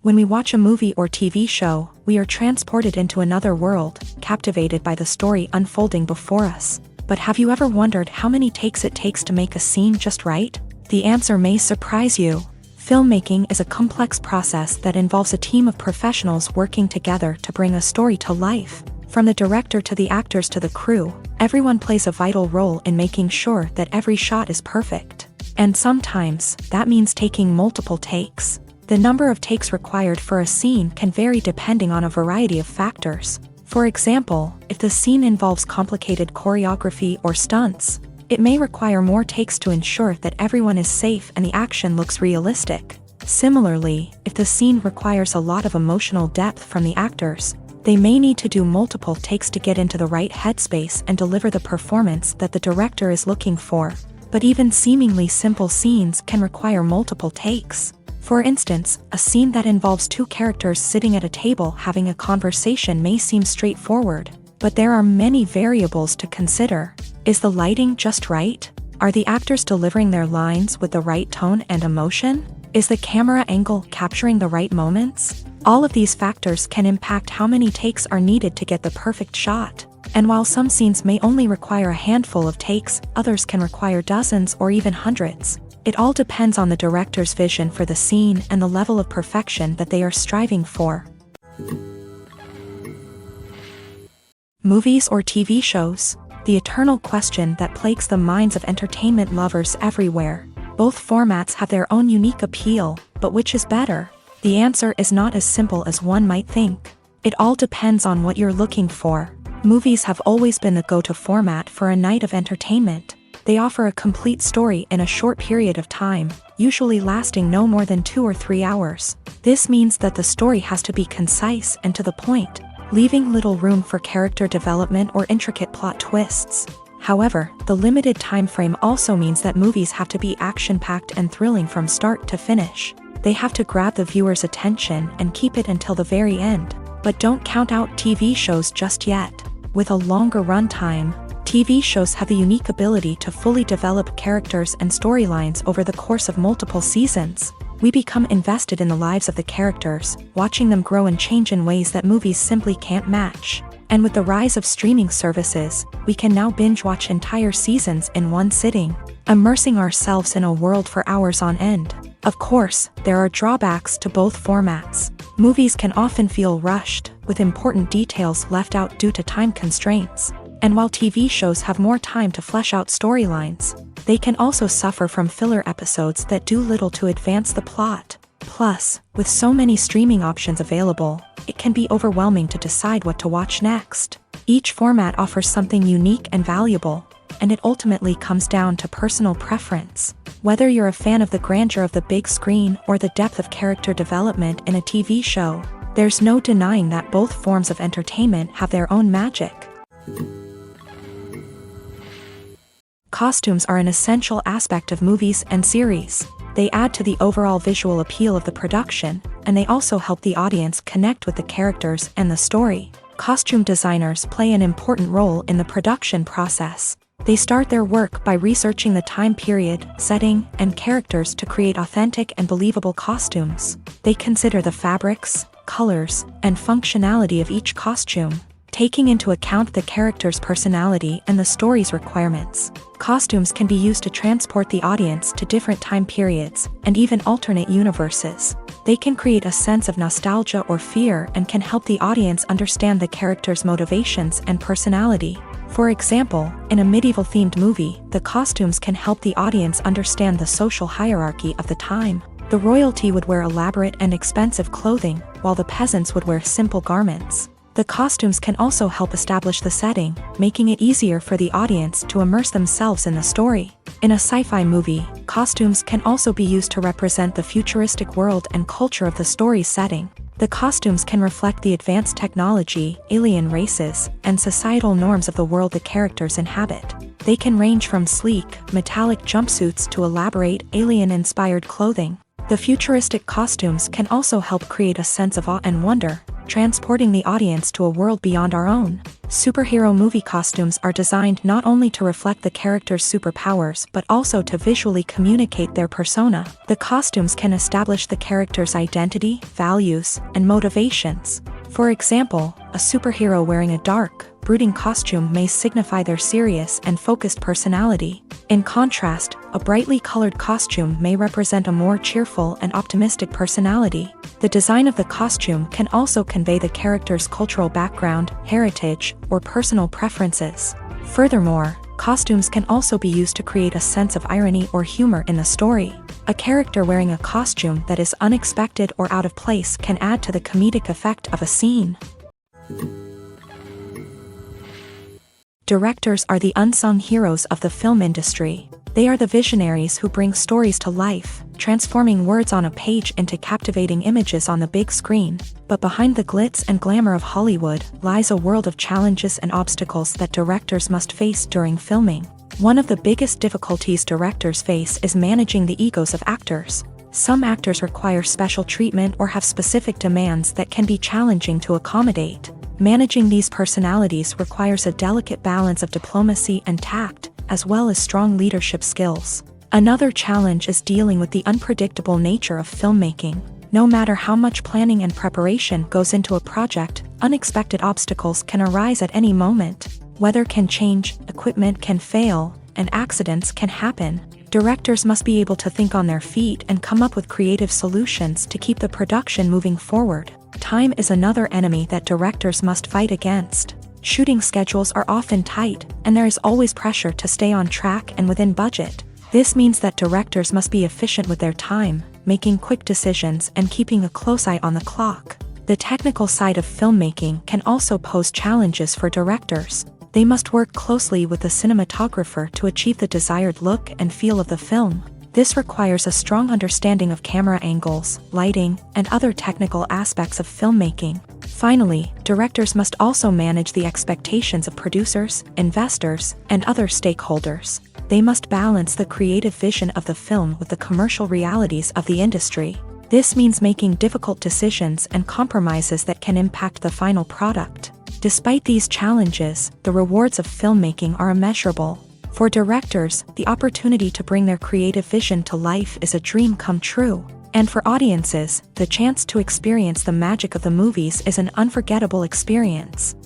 When we watch a movie or TV show, we are transported into another world, captivated by the story unfolding before us. But have you ever wondered how many takes it takes to make a scene just right? The answer may surprise you. Filmmaking is a complex process that involves a team of professionals working together to bring a story to life. From the director to the actors to the crew, everyone plays a vital role in making sure that every shot is perfect. And sometimes, that means taking multiple takes. The number of takes required for a scene can vary depending on a variety of factors. For example, if the scene involves complicated choreography or stunts, it may require more takes to ensure that everyone is safe and the action looks realistic. Similarly, if the scene requires a lot of emotional depth from the actors, they may need to do multiple takes to get into the right headspace and deliver the performance that the director is looking for. But even seemingly simple scenes can require multiple takes. For instance, a scene that involves two characters sitting at a table having a conversation may seem straightforward, but there are many variables to consider. Is the lighting just right? Are the actors delivering their lines with the right tone and emotion? Is the camera angle capturing the right moments? All of these factors can impact how many takes are needed to get the perfect shot. And while some scenes may only require a handful of takes, others can require dozens or even hundreds. It all depends on the director's vision for the scene and the level of perfection that they are striving for. Movies or TV shows? The eternal question that plagues the minds of entertainment lovers everywhere. Both formats have their own unique appeal, but which is better? The answer is not as simple as one might think. It all depends on what you're looking for. Movies have always been the go-to format for a night of entertainment. They offer a complete story in a short period of time, usually lasting no more than 2 or 3 hours. This means that the story has to be concise and to the point, leaving little room for character development or intricate plot twists. However, the limited time frame also means that movies have to be action-packed and thrilling from start to finish. They have to grab the viewer's attention and keep it until the very end. But don't count out TV shows just yet. With a longer runtime, TV shows have the unique ability to fully develop characters and storylines over the course of multiple seasons. We become invested in the lives of the characters, watching them grow and change in ways that movies simply can't match. And with the rise of streaming services, we can now binge-watch entire seasons in one sitting, immersing ourselves in a world for hours on end. Of course, there are drawbacks to both formats. Movies can often feel rushed, with important details left out due to time constraints. And while TV shows have more time to flesh out storylines, they can also suffer from filler episodes that do little to advance the plot. Plus, with so many streaming options available, it can be overwhelming to decide what to watch next. Each format offers something unique and valuable, and it ultimately comes down to personal preference. Whether you're a fan of the grandeur of the big screen or the depth of character development in a TV show, there's no denying that both forms of entertainment have their own magic. Costumes are an essential aspect of movies and series. They add to the overall visual appeal of the production, and they also help the audience connect with the characters and the story. Costume designers play an important role in the production process. They start their work by researching the time period, setting, and characters to create authentic and believable costumes. They consider the fabrics, colors, and functionality of each costume, taking into account the character's personality and the story's requirements. Costumes can be used to transport the audience to different time periods and even alternate universes. They can create a sense of nostalgia or fear and can help the audience understand the character's motivations and personality. For example, in a medieval-themed movie, the costumes can help the audience understand the social hierarchy of the time. The royalty would wear elaborate and expensive clothing, while the peasants would wear simple garments. The costumes can also help establish the setting, making it easier for the audience to immerse themselves in the story. In a sci-fi movie, costumes can also be used to represent the futuristic world and culture of the story's setting. The costumes can reflect the advanced technology, alien races, and societal norms of the world the characters inhabit. They can range from sleek, metallic jumpsuits to elaborate, alien-inspired clothing. The futuristic costumes can also help create a sense of awe and wonder, transporting the audience to a world beyond our own. Superhero movie costumes are designed not only to reflect the character's superpowers but also to visually communicate their persona. The costumes can establish the character's identity, values, and motivations. For example, a superhero wearing a dark, brooding costume may signify their serious and focused personality. In contrast, a brightly colored costume may represent a more cheerful and optimistic personality. The design of the costume can also convey the character's cultural background, heritage, or personal preferences. Furthermore, costumes can also be used to create a sense of irony or humor in the story. A character wearing a costume that is unexpected or out of place can add to the comedic effect of a scene. Directors are the unsung heroes of the film industry. They are the visionaries who bring stories to life, transforming words on a page into captivating images on the big screen. But behind the glitz and glamour of Hollywood lies a world of challenges and obstacles that directors must face during filming. One of the biggest difficulties directors face is managing the egos of actors. Some actors require special treatment or have specific demands that can be challenging to accommodate. Managing these personalities requires a delicate balance of diplomacy and tact, as well as strong leadership skills. Another challenge is dealing with the unpredictable nature of filmmaking. No matter how much planning and preparation goes into a project, unexpected obstacles can arise at any moment. Weather can change, equipment can fail, and accidents can happen. Directors must be able to think on their feet and come up with creative solutions to keep the production moving forward. Time is another enemy that directors must fight against. Shooting schedules are often tight, and there is always pressure to stay on track and within budget. This means that directors must be efficient with their time, making quick decisions and keeping a close eye on the clock. The technical side of filmmaking can also pose challenges for directors. They must work closely with the cinematographer to achieve the desired look and feel of the film. This requires a strong understanding of camera angles, lighting, and other technical aspects of filmmaking. Finally, directors must also manage the expectations of producers, investors, and other stakeholders. They must balance the creative vision of the film with the commercial realities of the industry. This means making difficult decisions and compromises that can impact the final product. Despite these challenges, the rewards of filmmaking are immeasurable. For directors, the opportunity to bring their creative vision to life is a dream come true. And for audiences, the chance to experience the magic of the movies is an unforgettable experience.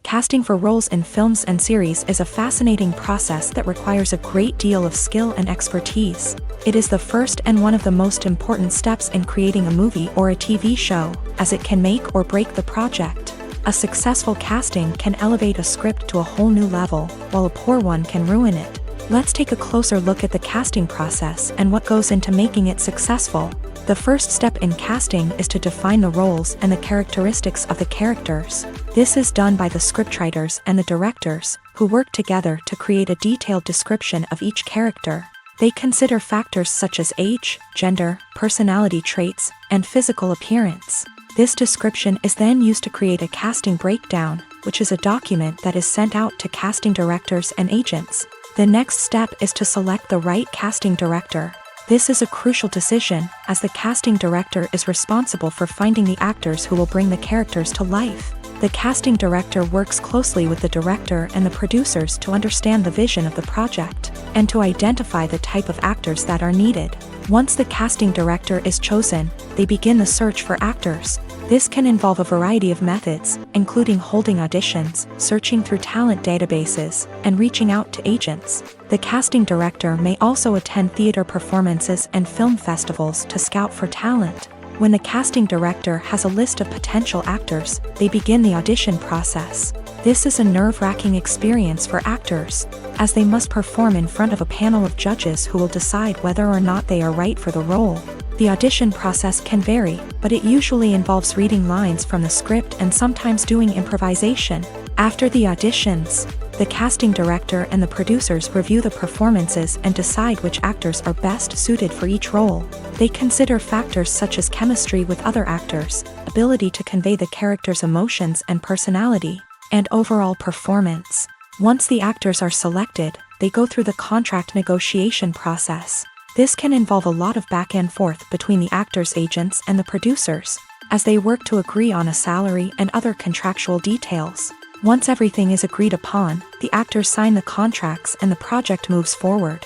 Casting for roles in films and series is a fascinating process that requires a great deal of skill and expertise. It is the first and one of the most important steps in creating a movie or a TV show, as it can make or break the project. A successful casting can elevate a script to a whole new level, while a poor one can ruin it. Let's take a closer look at the casting process and what goes into making it successful. The first step in casting is to define the roles and the characteristics of the characters. This is done by the scriptwriters and the directors, who work together to create a detailed description of each character. They consider factors such as age, gender, personality traits, and physical appearance. This description is then used to create a casting breakdown, which is a document that is sent out to casting directors and agents. The next step is to select the right casting director. This is a crucial decision, as the casting director is responsible for finding the actors who will bring the characters to life. The casting director works closely with the director and the producers to understand the vision of the project, and to identify the type of actors that are needed. Once the casting director is chosen, they begin the search for actors. This can involve a variety of methods, including holding auditions, searching through talent databases, and reaching out to agents. The casting director may also attend theater performances and film festivals to scout for talent. When the casting director has a list of potential actors, they begin the audition process. This is a nerve-wracking experience for actors, as they must perform in front of a panel of judges who will decide whether or not they are right for the role. The audition process can vary, but it usually involves reading lines from the script and sometimes doing improvisation. After the auditions, the casting director and the producers review the performances and decide which actors are best suited for each role. They consider factors such as chemistry with other actors, ability to convey the character's emotions and personality, and overall performance. Once the actors are selected, they go through the contract negotiation process. This can involve a lot of back and forth between the actors' agents and the producers, as they work to agree on a salary and other contractual details. Once everything is agreed upon, the actors sign the contracts and the project moves forward.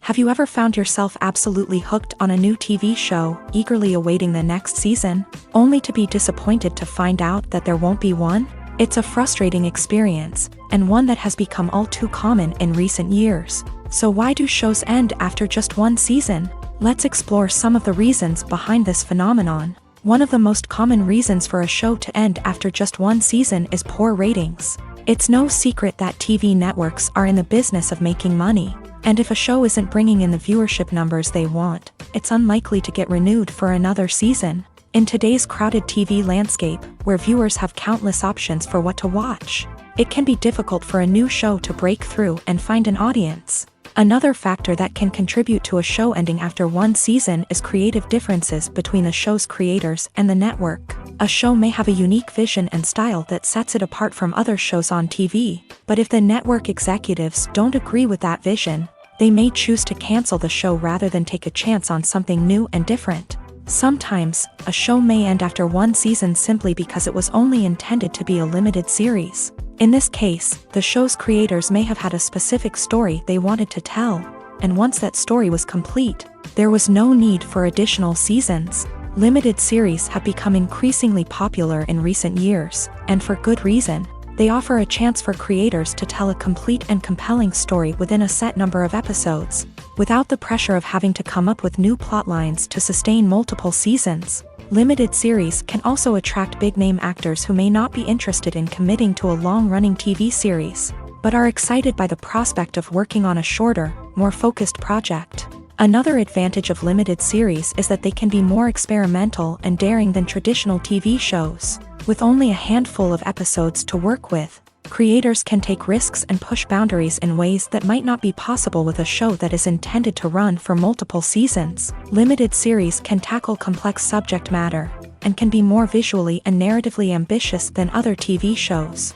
Have you ever found yourself absolutely hooked on a new TV show, eagerly awaiting the next season, only to be disappointed to find out that there won't be one? It's a frustrating experience, and one that has become all too common in recent years. So why do shows end after just one season? Let's explore some of the reasons behind this phenomenon. One of the most common reasons for a show to end after just one season is poor ratings. It's no secret that TV networks are in the business of making money, and if a show isn't bringing in the viewership numbers they want, it's unlikely to get renewed for another season. In today's crowded TV landscape, where viewers have countless options for what to watch, it can be difficult for a new show to break through and find an audience. Another factor that can contribute to a show ending after one season is creative differences between the show's creators and the network. A show may have a unique vision and style that sets it apart from other shows on TV, but if the network executives don't agree with that vision, they may choose to cancel the show rather than take a chance on something new and different. Sometimes, a show may end after one season simply because it was only intended to be a limited series. In this case, the show's creators may have had a specific story they wanted to tell, and once that story was complete, there was no need for additional seasons. Limited series have become increasingly popular in recent years, and for good reason. They offer a chance for creators to tell a complete and compelling story within a set number of episodes, without the pressure of having to come up with new plotlines to sustain multiple seasons. Limited series can also attract big-name actors who may not be interested in committing to a long-running TV series, but are excited by the prospect of working on a shorter, more focused project. Another advantage of limited series is that they can be more experimental and daring than traditional TV shows. With only a handful of episodes to work with, creators can take risks and push boundaries in ways that might not be possible with a show that is intended to run for multiple seasons. Limited series can tackle complex subject matter, and can be more visually and narratively ambitious than other TV shows.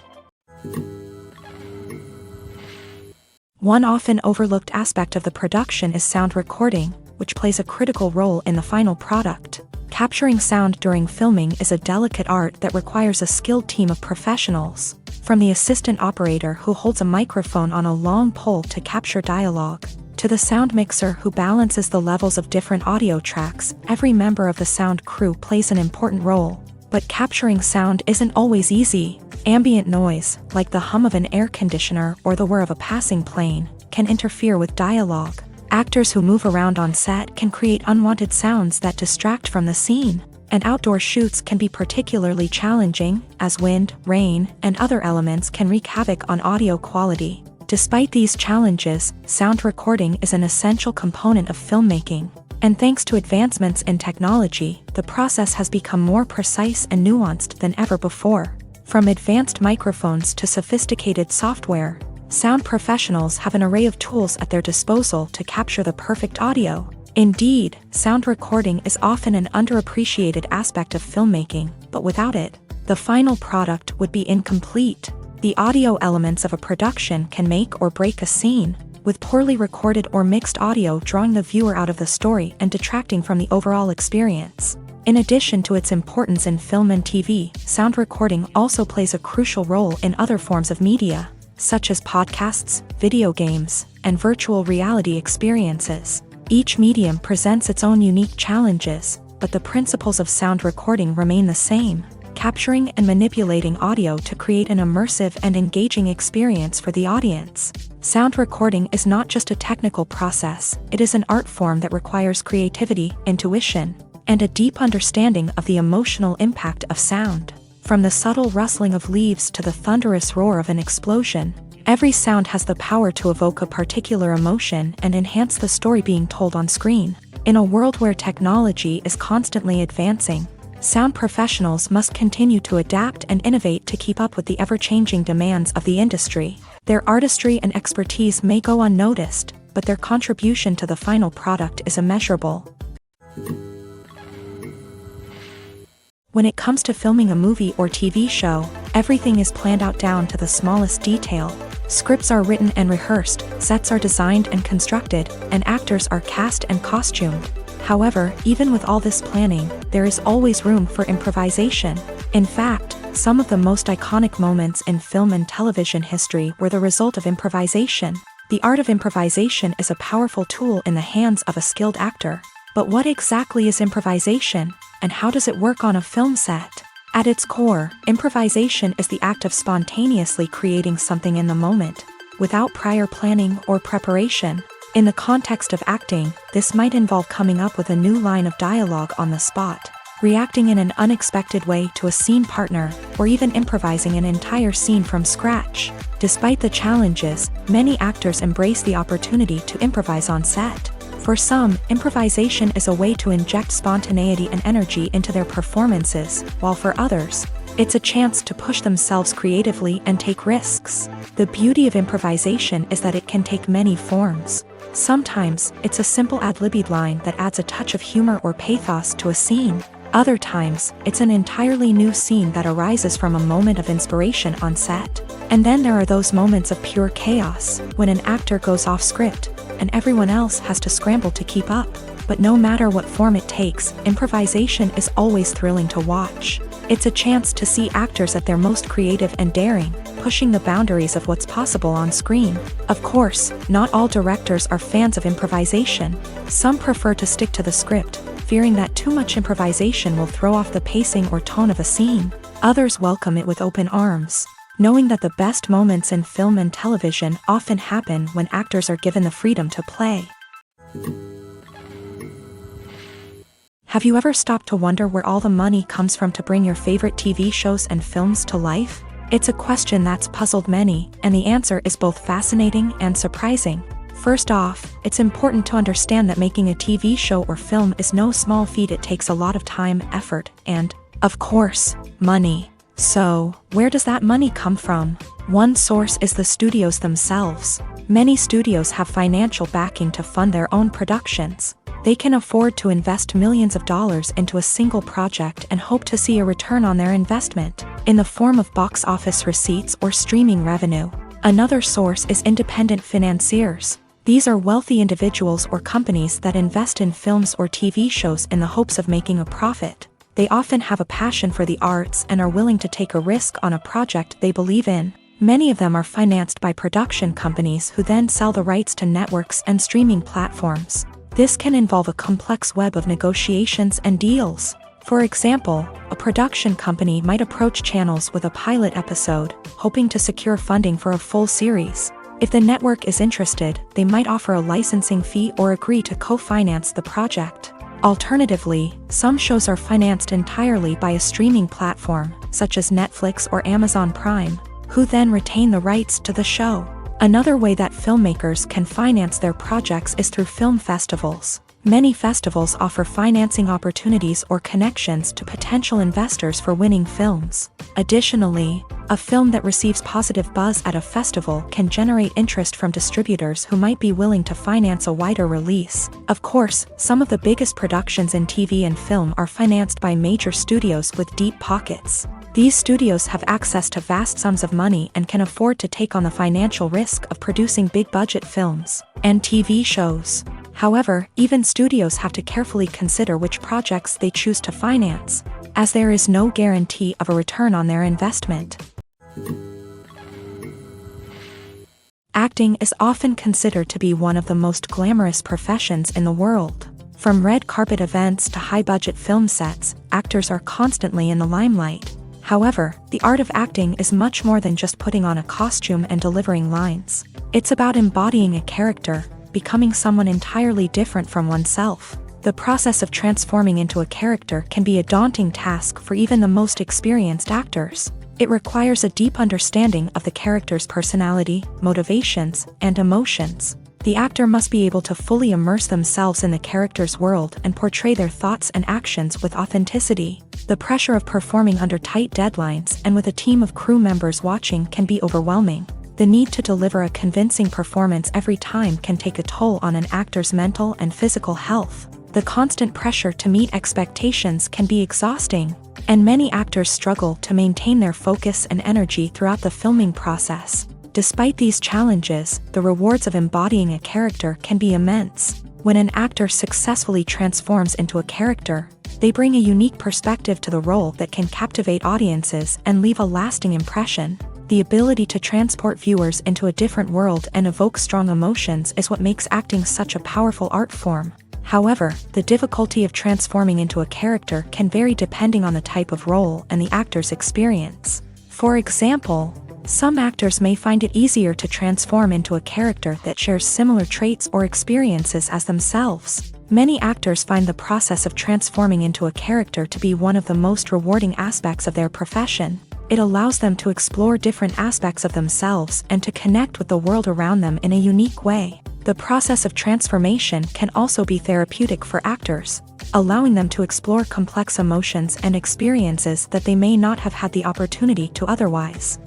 One often overlooked aspect of the production is sound recording, which plays a critical role in the final product. Capturing sound during filming is a delicate art that requires a skilled team of professionals, from the assistant operator who holds a microphone on a long pole to capture dialogue, to the sound mixer who balances the levels of different audio tracks. Every member of the sound crew plays an important role. But capturing sound isn't always easy. Ambient noise, like the hum of an air conditioner or the whir of a passing plane, can interfere with dialogue. Actors who move around on set can create unwanted sounds that distract from the scene, and outdoor shoots can be particularly challenging, as wind, rain, and other elements can wreak havoc on audio quality. Despite these challenges, sound recording is an essential component of filmmaking, and thanks to advancements in technology, the process has become more precise and nuanced than ever before. From advanced microphones to sophisticated software, sound professionals have an array of tools at their disposal to capture the perfect audio. Indeed, sound recording is often an underappreciated aspect of filmmaking, but without it, the final product would be incomplete. The audio elements of a production can make or break a scene, with poorly recorded or mixed audio drawing the viewer out of the story and detracting from the overall experience. In addition to its importance in film and TV, sound recording also plays a crucial role in other forms of media, such as podcasts, video games, and virtual reality experiences. Each medium presents its own unique challenges, but the principles of sound recording remain the same, capturing and manipulating audio to create an immersive and engaging experience for the audience. Sound recording is not just a technical process, it is an art form that requires creativity, intuition, and a deep understanding of the emotional impact of sound. From the subtle rustling of leaves to the thunderous roar of an explosion, Every sound has the power to evoke a particular emotion and enhance the story being told on screen. In a world where technology is constantly advancing, sound professionals must continue to adapt and innovate to keep up with the ever-changing demands of the industry. Their artistry and expertise may go unnoticed, but their contribution to the final product is immeasurable. When it comes to filming a movie or TV show, everything is planned out down to the smallest detail. Scripts are written and rehearsed, sets are designed and constructed, and actors are cast and costumed. However, even with all this planning, there is always room for improvisation. In fact, some of the most iconic moments in film and television history were the result of improvisation. The art of improvisation is a powerful tool in the hands of a skilled actor. But what exactly is improvisation, and how does it work on a film set? At its core, improvisation is the act of spontaneously creating something in the moment, without prior planning or preparation. In the context of acting, this might involve coming up with a new line of dialogue on the spot, reacting in an unexpected way to a scene partner, or even improvising an entire scene from scratch. Despite the challenges, many actors embrace the opportunity to improvise on set. For some, improvisation is a way to inject spontaneity and energy into their performances, while for others, it's a chance to push themselves creatively and take risks. The beauty of improvisation is that it can take many forms. Sometimes, it's a simple ad-libbed line that adds a touch of humor or pathos to a scene. Other times, it's an entirely new scene that arises from a moment of inspiration on set. And then there are those moments of pure chaos, when an actor goes off script, and everyone else has to scramble to keep up. But no matter what form it takes, improvisation is always thrilling to watch. It's a chance to see actors at their most creative and daring, pushing the boundaries of what's possible on screen. Of course, not all directors are fans of improvisation. Some prefer to stick to the script, fearing that too much improvisation will throw off the pacing or tone of a scene. Others welcome it with open arms, knowing that the best moments in film and television often happen when actors are given the freedom to play. Have you ever stopped to wonder where all the money comes from to bring your favorite TV shows and films to life? It's a question that's puzzled many, and the answer is both fascinating and surprising. First off, it's important to understand that making a TV show or film is no small feat. It takes a lot of time, effort, and, of course, money. So, where does that money come from? One source is the studios themselves. Many studios have financial backing to fund their own productions. They can afford to invest millions of dollars into a single project and hope to see a return on their investment, in the form of box office receipts or streaming revenue. Another source is independent financiers. These are wealthy individuals or companies that invest in films or TV shows in the hopes of making a profit. They often have a passion for the arts and are willing to take a risk on a project they believe in. Many of them are financed by production companies who then sell the rights to networks and streaming platforms. This can involve a complex web of negotiations and deals. For example, a production company might approach channels with a pilot episode, hoping to secure funding for a full series. If the network is interested, they might offer a licensing fee or agree to co-finance the project. Alternatively, some shows are financed entirely by a streaming platform, such as Netflix or Amazon Prime, who then retain the rights to the show. Another way that filmmakers can finance their projects is through film festivals. Many festivals offer financing opportunities or connections to potential investors for winning films. Additionally, a film that receives positive buzz at a festival can generate interest from distributors who might be willing to finance a wider release. Of course, some of the biggest productions in TV and film are financed by major studios with deep pockets. These studios have access to vast sums of money and can afford to take on the financial risk of producing big-budget films and TV shows. However, even studios have to carefully consider which projects they choose to finance, as there is no guarantee of a return on their investment. Acting is often considered to be one of the most glamorous professions in the world. From red carpet events to high-budget film sets, actors are constantly in the limelight. However, the art of acting is much more than just putting on a costume and delivering lines. It's about embodying a character, becoming someone entirely different from oneself. The process of transforming into a character can be a daunting task for even the most experienced actors. It requires a deep understanding of the character's personality, motivations, and emotions. The actor must be able to fully immerse themselves in the character's world and portray their thoughts and actions with authenticity. The pressure of performing under tight deadlines and with a team of crew members watching can be overwhelming. The need to deliver a convincing performance every time can take a toll on an actor's mental and physical health. The constant pressure to meet expectations can be exhausting, and many actors struggle to maintain their focus and energy throughout the filming process. Despite these challenges, the rewards of embodying a character can be immense. When an actor successfully transforms into a character, they bring a unique perspective to the role that can captivate audiences and leave a lasting impression. The ability to transport viewers into a different world and evoke strong emotions is what makes acting such a powerful art form. However, the difficulty of transforming into a character can vary depending on the type of role and the actor's experience. For example, some actors may find it easier to transform into a character that shares similar traits or experiences as themselves. Many actors find the process of transforming into a character to be one of the most rewarding aspects of their profession. It allows them to explore different aspects of themselves and to connect with the world around them in a unique way. The process of transformation can also be therapeutic for actors, allowing them to explore complex emotions and experiences that they may not have had the opportunity to otherwise.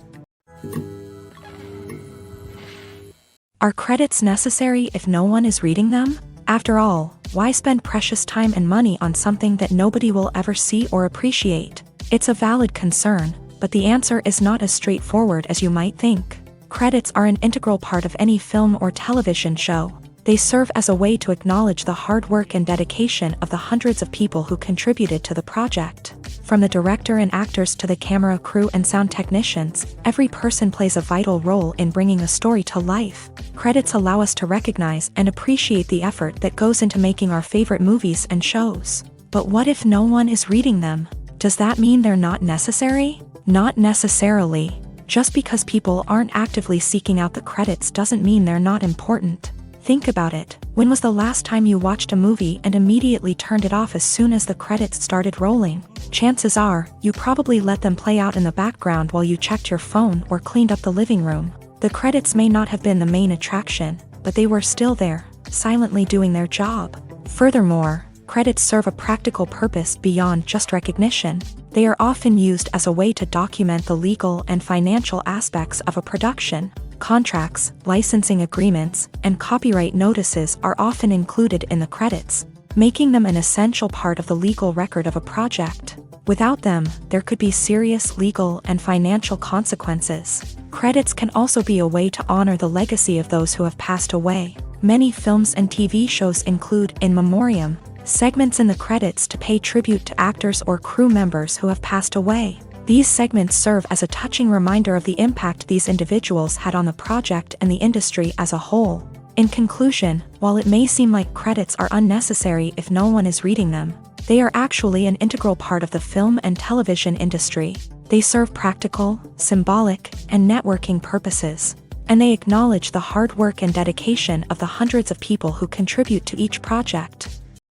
Are credits necessary if no one is reading them? After all, why spend precious time and money on something that nobody will ever see or appreciate? It's a valid concern, but the answer is not as straightforward as you might think. Credits are an integral part of any film or television show. They serve as a way to acknowledge the hard work and dedication of the hundreds of people who contributed to the project. From the director and actors to the camera crew and sound technicians, every person plays a vital role in bringing a story to life. Credits allow us to recognize and appreciate the effort that goes into making our favorite movies and shows. But what if no one is reading them? Does that mean they're not necessary? Not necessarily. Just because people aren't actively seeking out the credits doesn't mean they're not important. Think about it. When was the last time you watched a movie and immediately turned it off as soon as the credits started rolling? Chances are, you probably let them play out in the background while you checked your phone or cleaned up the living room. The credits may not have been the main attraction, but they were still there, silently doing their job. Furthermore, credits serve a practical purpose beyond just recognition. They are often used as a way to document the legal and financial aspects of a production. Contracts, licensing agreements, and copyright notices are often included in the credits, making them an essential part of the legal record of a project. Without them, there could be serious legal and financial consequences. Credits can also be a way to honor the legacy of those who have passed away. Many films and TV shows include in memoriam segments in the credits to pay tribute to actors or crew members who have passed away. These segments serve as a touching reminder of the impact these individuals had on the project and the industry as a whole. In conclusion, while it may seem like credits are unnecessary if no one is reading them, they are actually an integral part of the film and television industry. They serve practical, symbolic, and networking purposes, and they acknowledge the hard work and dedication of the hundreds of people who contribute to each project.